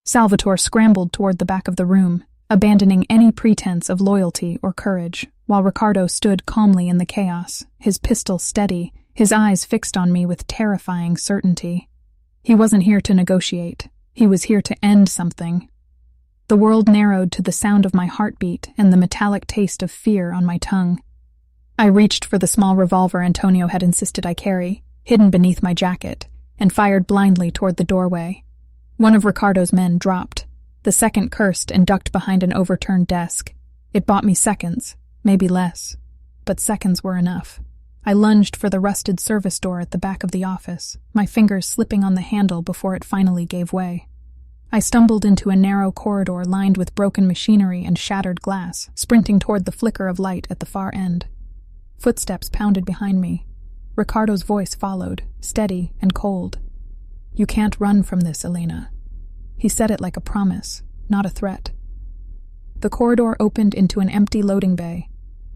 Salvatore scrambled toward the back of the room, abandoning any pretense of loyalty or courage, while Riccardo stood calmly in the chaos, his pistol steady, his eyes fixed on me with terrifying certainty. He wasn't here to negotiate. He was here to end something. The world narrowed to the sound of my heartbeat and the metallic taste of fear on my tongue. I reached for the small revolver Antonio had insisted I carry, hidden beneath my jacket, and fired blindly toward the doorway. One of Riccardo's men dropped. The second cursed and ducked behind an overturned desk. It bought me seconds, Maybe less, but seconds were enough. I lunged for the rusted service door at the back of the office, my fingers slipping on the handle before it finally gave way. I stumbled into a narrow corridor lined with broken machinery and shattered glass, sprinting toward the flicker of light at the far end. Footsteps pounded behind me. Ricardo's voice followed, steady and cold. "You can't run from this, Elena." He said it like a promise, not a threat. The corridor opened into an empty loading bay.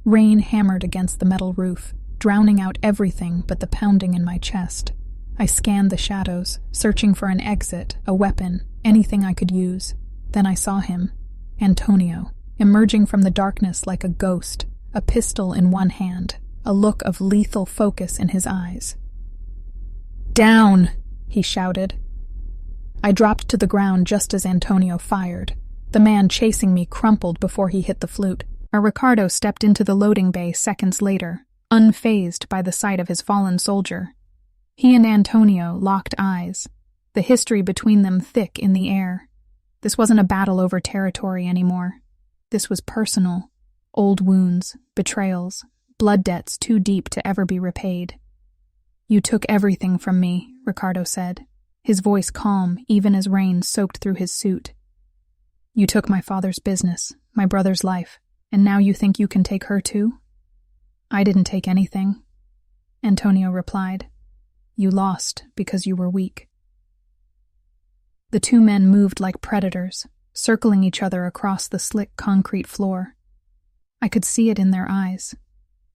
Rain hammered against the metal roof, drowning out everything but the pounding in my chest. I scanned the shadows, searching for an exit, a weapon, anything I could use. Then I saw him, Antonio, emerging from the darkness like a ghost, a pistol in one hand, a look of lethal focus in his eyes. "Down!" he shouted. I dropped to the ground just as Antonio fired. The man chasing me crumpled before he hit the flute. Ricardo stepped into the loading bay seconds later, unfazed by the sight of his fallen soldier. He and Antonio locked eyes, the history between them thick in the air. This wasn't a battle over territory anymore. This was personal. Old wounds, betrayals, blood debts too deep to ever be repaid. "You took everything from me," Ricardo said, his voice calm even as rain soaked through his suit. "You took my father's business, my brother's life, and now you think you can take her too?" "I didn't take anything," Antonio replied. "You lost because you were weak." The two men moved like predators, circling each other across the slick concrete floor. I could see it in their eyes.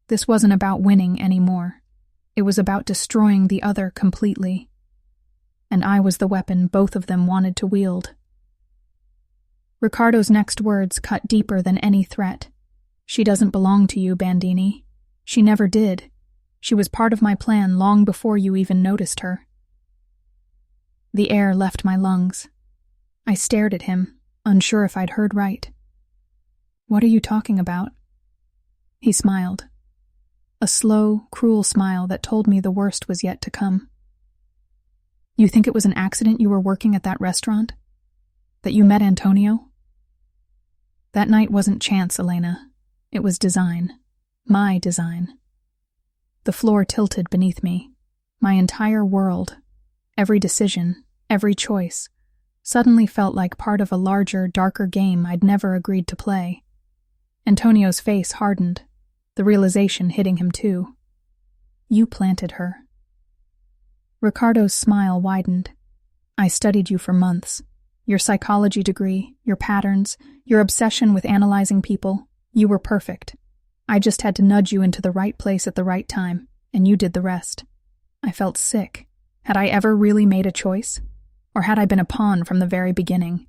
This wasn't about winning anymore. It was about destroying the other completely. And I was the weapon both of them wanted to wield. Ricardo's next words cut deeper than any threat. "She doesn't belong to you, Bandini. She never did. She was part of my plan long before you even noticed her." The air left my lungs. I stared at him, unsure if I'd heard right. "What are you talking about?" He smiled. A slow, cruel smile that told me the worst was yet to come. "You think it was an accident you were working at that restaurant? That you met Antonio?" "That night wasn't chance, Elena. It was design. My design." The floor tilted beneath me. My entire world, every decision, every choice, suddenly felt like part of a larger, darker game I'd never agreed to play. Antonio's face hardened, the realization hitting him too. "You planted her." Ricardo's smile widened. "I studied you for months. Your psychology degree, your patterns, your obsession with analyzing people. You were perfect. I just had to nudge you into the right place at the right time, and you did the rest." I felt sick. Had I ever really made a choice? Or had I been a pawn from the very beginning?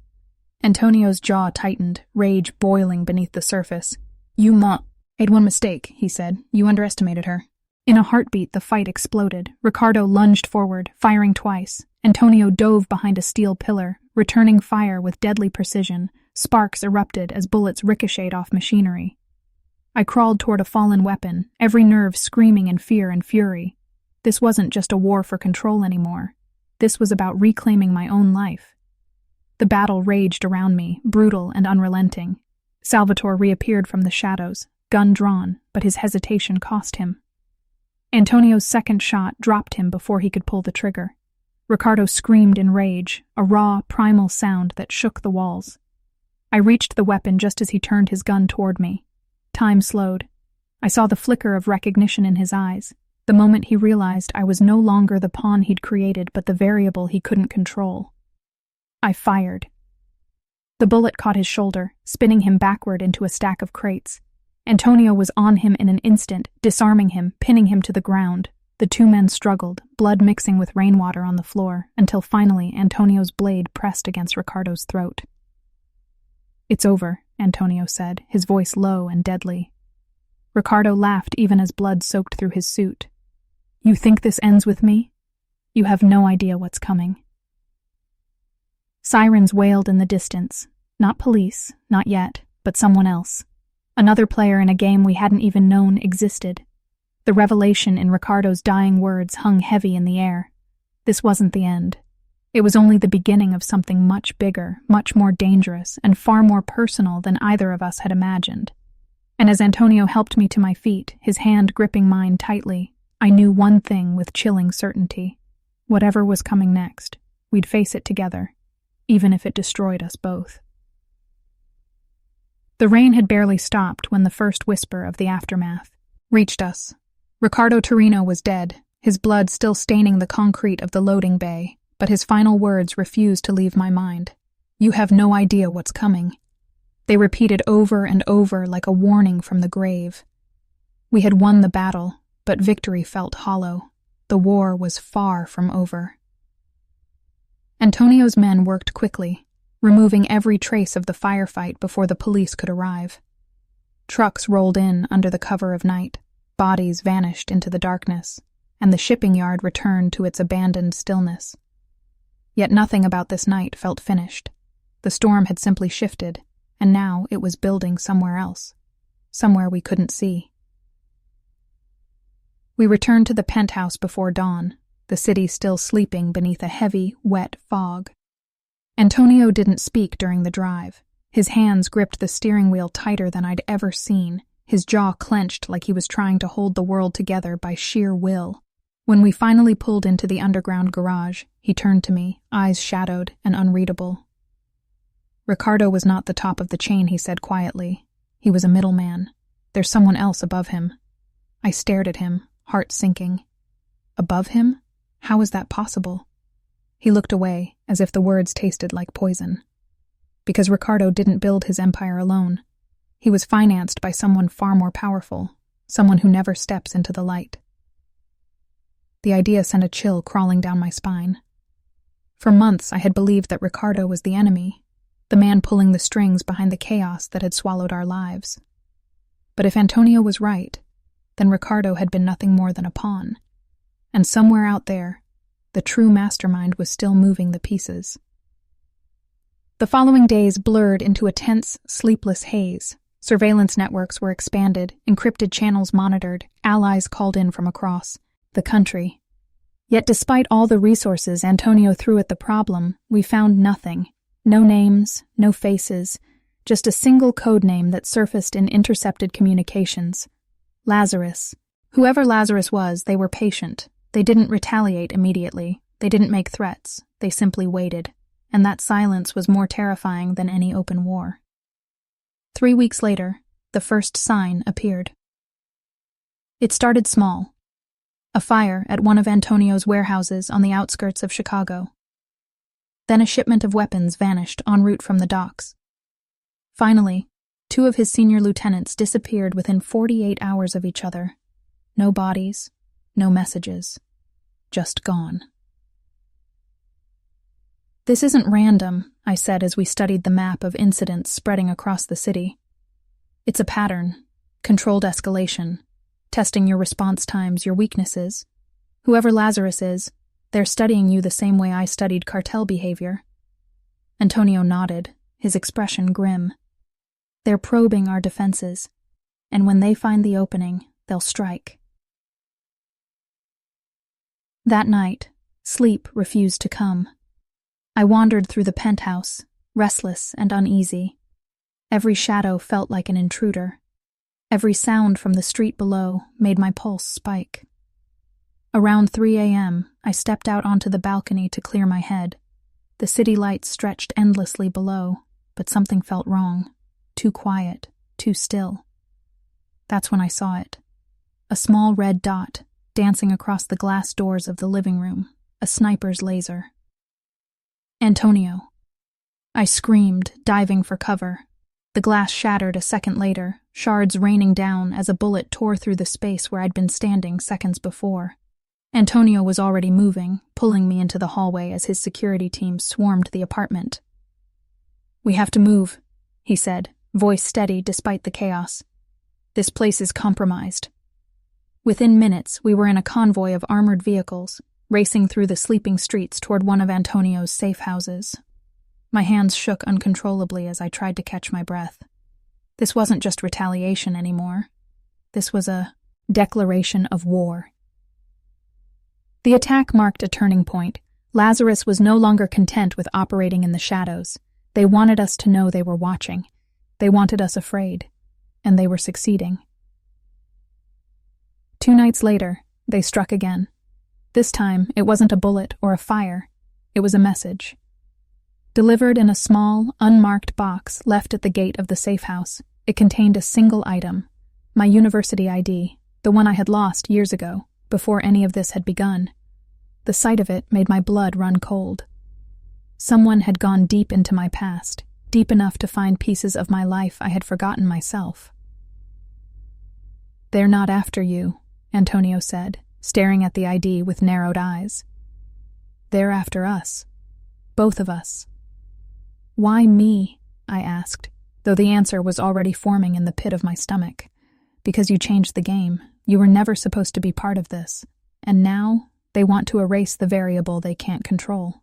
Antonio's jaw tightened, rage boiling beneath the surface. "You made one mistake," he said. "You underestimated her." In a heartbeat, the fight exploded. Ricardo lunged forward, firing twice. Antonio dove behind a steel pillar, returning fire with deadly precision. Sparks erupted as bullets ricocheted off machinery. I crawled toward a fallen weapon, every nerve screaming in fear and fury. This wasn't just a war for control anymore. This was about reclaiming my own life. The battle raged around me, brutal and unrelenting. Salvatore reappeared from the shadows, gun drawn, but his hesitation cost him. Antonio's second shot dropped him before he could pull the trigger. Ricardo screamed in rage, a raw, primal sound that shook the walls. I reached the weapon just as he turned his gun toward me. Time slowed. I saw the flicker of recognition in his eyes, the moment he realized I was no longer the pawn he'd created but the variable he couldn't control. I fired. The bullet caught his shoulder, spinning him backward into a stack of crates. Antonio was on him in an instant, disarming him, pinning him to the ground. The two men struggled, blood mixing with rainwater on the floor, until finally Antonio's blade pressed against Ricardo's throat. "It's over," Antonio said, his voice low and deadly. Ricardo laughed even as blood soaked through his suit. "You think this ends with me? You have no idea what's coming." Sirens wailed in the distance. Not police, not yet, but someone else. Another player in a game we hadn't even known existed. The revelation in Ricardo's dying words hung heavy in the air. This wasn't the end. It was only the beginning of something much bigger, much more dangerous, and far more personal than either of us had imagined. And as Antonio helped me to my feet, his hand gripping mine tightly, I knew one thing with chilling certainty. Whatever was coming next, we'd face it together, even if it destroyed us both. The rain had barely stopped when the first whisper of the aftermath reached us. Ricardo Torino was dead, his blood still staining the concrete of the loading bay, but his final words refused to leave my mind. "You have no idea what's coming." They repeated over and over like a warning from the grave. We had won the battle, but victory felt hollow. The war was far from over. Antonio's men worked quickly, removing every trace of the firefight before the police could arrive. Trucks rolled in under the cover of night, bodies vanished into the darkness, and the shipping yard returned to its abandoned stillness. Yet nothing about this night felt finished. The storm had simply shifted, and now it was building somewhere else, somewhere we couldn't see. We returned to the penthouse before dawn, the city still sleeping beneath a heavy, wet fog. Antonio didn't speak during the drive. His hands gripped the steering wheel tighter than I'd ever seen, his jaw clenched like he was trying to hold the world together by sheer will. When we finally pulled into the underground garage, he turned to me, eyes shadowed and unreadable. Ricardo was not the top of the chain, he said quietly. He was a middleman. There's someone else above him. I stared at him, heart sinking. Above him? How was that possible? He looked away, as if the words tasted like poison. Because Ricardo didn't build his empire alone. He was financed by someone far more powerful, someone who never steps into the light. The idea sent a chill crawling down my spine. For months I had believed that Ricardo was the enemy, the man pulling the strings behind the chaos that had swallowed our lives. But if Antonio was right, then Ricardo had been nothing more than a pawn. And somewhere out there, the true mastermind was still moving the pieces. The following days blurred into a tense, sleepless haze. Surveillance networks were expanded, encrypted channels monitored, allies called in from across the country. Yet despite all the resources Antonio threw at the problem, we found nothing. No names, no faces, just a single code name that surfaced in intercepted communications. Lazarus. Whoever Lazarus was, they were patient. They didn't retaliate immediately. They didn't make threats. They simply waited. And that silence was more terrifying than any open war. 3 weeks later, the first sign appeared. It started small. A fire at one of Antonio's warehouses on the outskirts of Chicago. Then a shipment of weapons vanished en route from the docks. Finally, 2 of his senior lieutenants disappeared within 48 hours of each other. No bodies, no messages. Just gone. "This isn't random," I said as we studied the map of incidents spreading across the city. "It's a pattern, controlled escalation, testing your response times, your weaknesses. Whoever Lazarus is, they're studying you the same way I studied cartel behavior." Antonio nodded, his expression grim. "They're probing our defenses, and when they find the opening, they'll strike." That night, sleep refused to come. I wandered through the penthouse, restless and uneasy. Every shadow felt like an intruder. Every sound from the street below made my pulse spike. Around 3 a.m., I stepped out onto the balcony to clear my head. The city lights stretched endlessly below, but something felt wrong. Too quiet, too still. That's when I saw it. A small red dot, dancing across the glass doors of the living room, a sniper's laser. "Antonio." I screamed, diving for cover. The glass shattered a second later, shards raining down as a bullet tore through the space where I'd been standing seconds before. Antonio was already moving, pulling me into the hallway as his security team swarmed the apartment. "We have to move," he said, voice steady despite the chaos. "This place is compromised." Within minutes, we were in a convoy of armored vehicles, racing through the sleeping streets toward one of Antonio's safe houses. My hands shook uncontrollably as I tried to catch my breath. This wasn't just retaliation anymore. This was a declaration of war. The attack marked a turning point. Lazarus was no longer content with operating in the shadows. They wanted us to know they were watching. They wanted us afraid. and they were succeeding. 2 nights later, they struck again. This time, it wasn't a bullet or a fire. It was a message. Delivered in a small, unmarked box left at the gate of the safe house, it contained a single item, my university ID, the one I had lost years ago, before any of this had begun. The sight of it made my blood run cold. Someone had gone deep into my past, deep enough to find pieces of my life I had forgotten myself. "They're not after you," Antonio said, staring at the ID with narrowed eyes. "They're after us. Both of us." "Why me?" I asked, though the answer was already forming in the pit of my stomach. "Because you changed the game. You were never supposed to be part of this. And now, they want to erase the variable they can't control."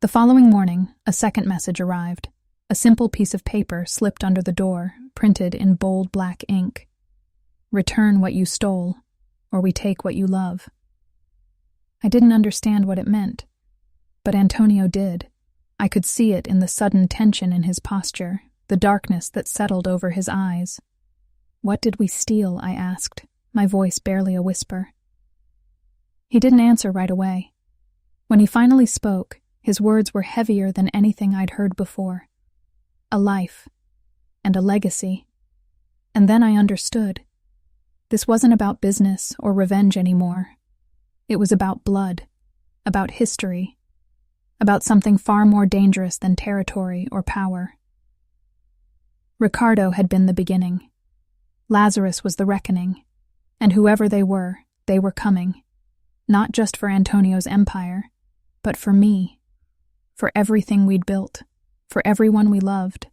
The following morning, a second message arrived. A simple piece of paper slipped under the door, printed in bold black ink. "Return what you stole, or we take what you love." I didn't understand what it meant, but Antonio did. I could see it in the sudden tension in his posture, the darkness that settled over his eyes. "What did we steal?" I asked, my voice barely a whisper. He didn't answer right away. When he finally spoke, his words were heavier than anything I'd heard before. A life, and a legacy. And then I understood. This wasn't about business or revenge anymore. It was about blood, about history, about something far more dangerous than territory or power. Ricardo had been the beginning. Lazarus was the reckoning, and whoever they were coming. Not just for Antonio's empire, but for me, for everything we'd built, for everyone we loved.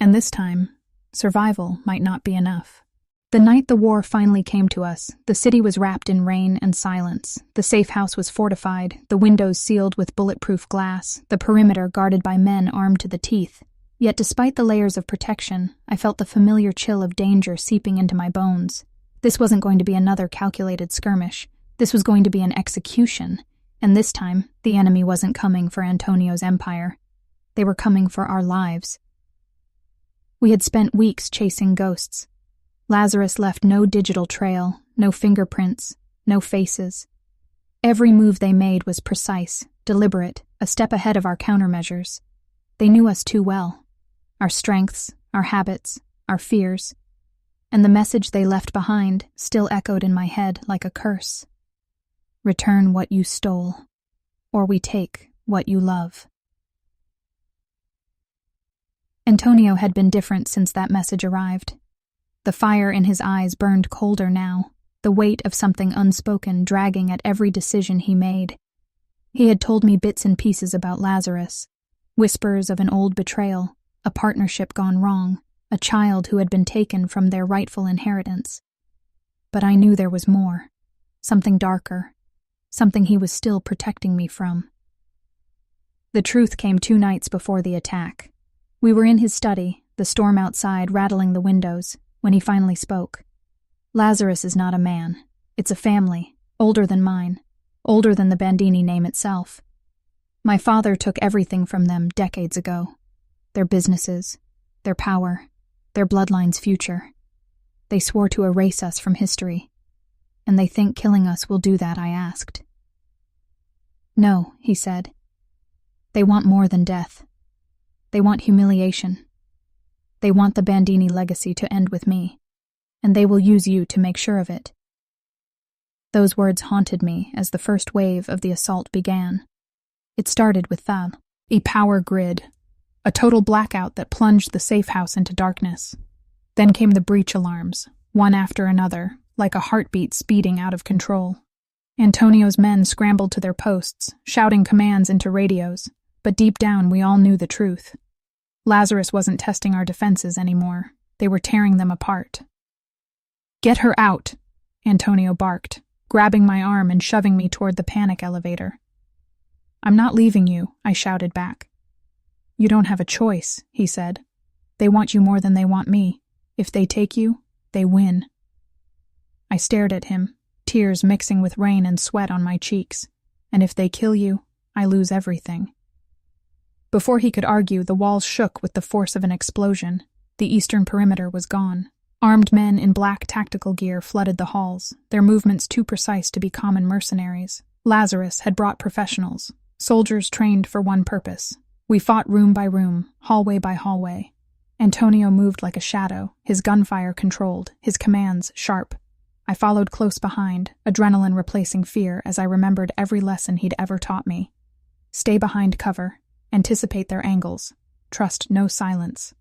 And this time, survival might not be enough. The night the war finally came to us, the city was wrapped in rain and silence. The safe house was fortified, the windows sealed with bulletproof glass, the perimeter guarded by men armed to the teeth. Yet despite the layers of protection, I felt the familiar chill of danger seeping into my bones. This wasn't going to be another calculated skirmish. This was going to be an execution, and this time, the enemy wasn't coming for Antonio's empire. They were coming for our lives. We had spent weeks chasing ghosts. Lazarus left no digital trail, no fingerprints, no faces. Every move they made was precise, deliberate, a step ahead of our countermeasures. They knew us too well. Our strengths, our habits, our fears. And the message they left behind still echoed in my head like a curse. "Return what you stole, or we take what you love." Antonio had been different since that message arrived. The fire in his eyes burned colder now, the weight of something unspoken dragging at every decision he made. He had told me bits and pieces about Lazarus, whispers of an old betrayal, a partnership gone wrong, a child who had been taken from their rightful inheritance. But I knew there was more, something darker, something he was still protecting me from. The truth came 2 nights before the attack. We were in his study, the storm outside rattling the windows, when he finally spoke. "Lazarus is not a man. It's a family, older than mine, older than the Bandini name itself. My father took everything from them decades ago. Their businesses, their power, their bloodline's future. They swore to erase us from history. And they think killing us will do that," I asked. "No," he said. "They want more than death. They want humiliation. They want the Bandini legacy to end with me, and they will use you to make sure of it." Those words haunted me as the first wave of the assault began. It started with a power grid, a total blackout that plunged the safe house into darkness. Then came the breach alarms, one after another, like a heartbeat speeding out of control. Antonio's men scrambled to their posts, shouting commands into radios, but deep down we all knew the truth. Lazarus wasn't testing our defenses anymore. They were tearing them apart. "Get her out," Antonio barked, grabbing my arm and shoving me toward the panic elevator. "I'm not leaving you," I shouted back. "You don't have a choice," he said. "They want you more than they want me. If they take you, they win." I stared at him, tears mixing with rain and sweat on my cheeks. "And if they kill you, I lose everything." Before he could argue, the walls shook with the force of an explosion. The eastern perimeter was gone. Armed men in black tactical gear flooded the halls, their movements too precise to be common mercenaries. Lazarus had brought professionals, soldiers trained for one purpose. We fought room by room, hallway by hallway. Antonio moved like a shadow, his gunfire controlled, his commands sharp. I followed close behind, adrenaline replacing fear as I remembered every lesson he'd ever taught me. Stay behind cover, anticipate their angles, trust no silence.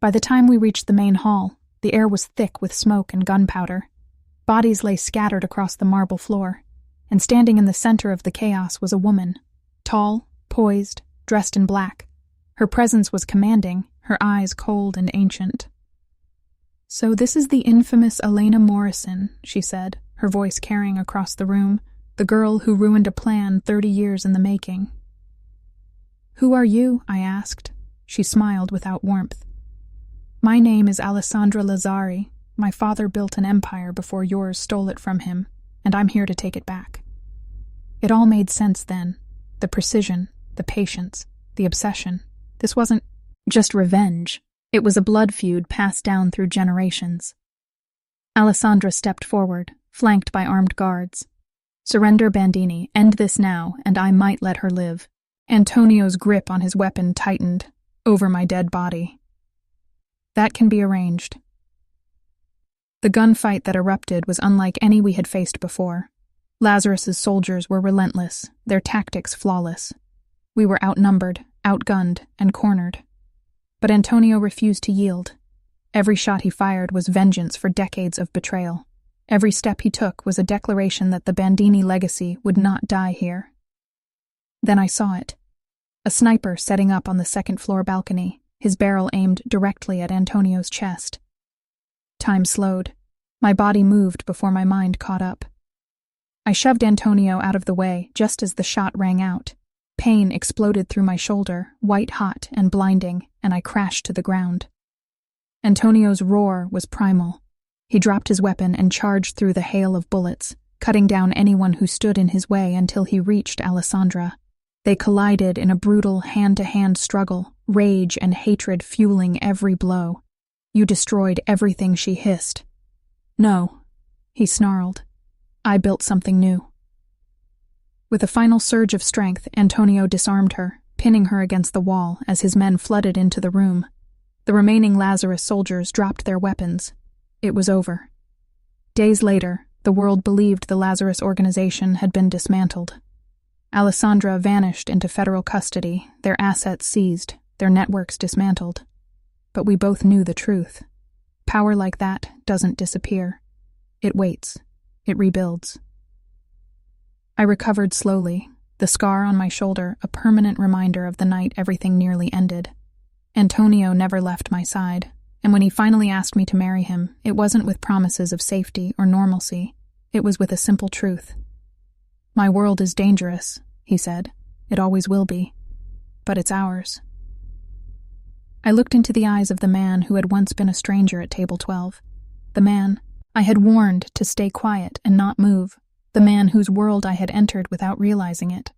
By the time we reached the main hall, the air was thick with smoke and gunpowder. Bodies lay scattered across the marble floor, and standing in the center of the chaos was a woman, tall, poised, dressed in black. Her presence was commanding, her eyes cold and ancient. "So this is the infamous Elena Morrison," she said, her voice carrying across the room, "the girl who ruined a plan 30 years in the making." "Who are you?" I asked. She smiled without warmth. "My name is Alessandra Lazzari. My father built an empire before yours stole it from him, and I'm here to take it back." It all made sense then. The precision, the patience, the obsession. This wasn't just revenge. It was a blood feud passed down through generations. Alessandra stepped forward, flanked by armed guards. "Surrender, Bandini. End this now, and I might let her live." Antonio's grip on his weapon tightened, over my dead body. "That can be arranged." The gunfight that erupted was unlike any we had faced before. Lazarus's soldiers were relentless, their tactics flawless. We were outnumbered, outgunned, and cornered. But Antonio refused to yield. Every shot he fired was vengeance for decades of betrayal. Every step he took was a declaration that the Bandini legacy would not die here. Then I saw it. A sniper setting up on the second-floor balcony, his barrel aimed directly at Antonio's chest. Time slowed. My body moved before my mind caught up. I shoved Antonio out of the way just as the shot rang out. Pain exploded through my shoulder, white-hot and blinding, and I crashed to the ground. Antonio's roar was primal. He dropped his weapon and charged through the hail of bullets, cutting down anyone who stood in his way until he reached Alessandra. They collided in a brutal hand-to-hand struggle, rage and hatred fueling every blow. "You destroyed everything," she hissed. "No," he snarled. "I built something new." With a final surge of strength, Antonio disarmed her, pinning her against the wall as his men flooded into the room. The remaining Lazarus soldiers dropped their weapons. It was over. Days later, the world believed the Lazarus organization had been dismantled. Alessandra vanished into federal custody, their assets seized, their networks dismantled. But we both knew the truth. Power like that doesn't disappear. It waits. It rebuilds. I recovered slowly, the scar on my shoulder a permanent reminder of the night everything nearly ended. Antonio never left my side, and when he finally asked me to marry him, it wasn't with promises of safety or normalcy. It was with a simple truth. "My world is dangerous," he said. "It always will be. But it's ours." I looked into the eyes of the man who had once been a stranger at table 12. The man I had warned to stay quiet and not move. The man whose world I had entered without realizing it.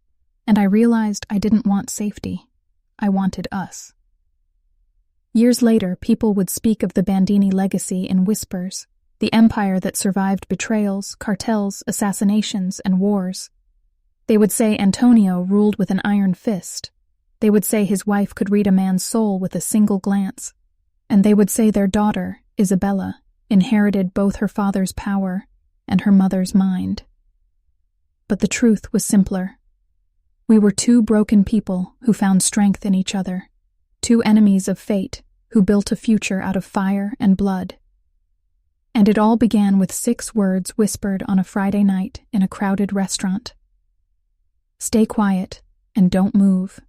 And I realized I didn't want safety. I wanted us. Years later, people would speak of the Bandini legacy in whispers, the empire that survived betrayals, cartels, assassinations, and wars. They would say Antonio ruled with an iron fist. They would say his wife could read a man's soul with a single glance. And they would say their daughter, Isabella, inherited both her father's power and her mother's mind. But the truth was simpler. We were two broken people who found strength in each other, two enemies of fate who built a future out of fire and blood. And it all began with 6 words whispered on a Friday night in a crowded restaurant. "Stay quiet and don't move."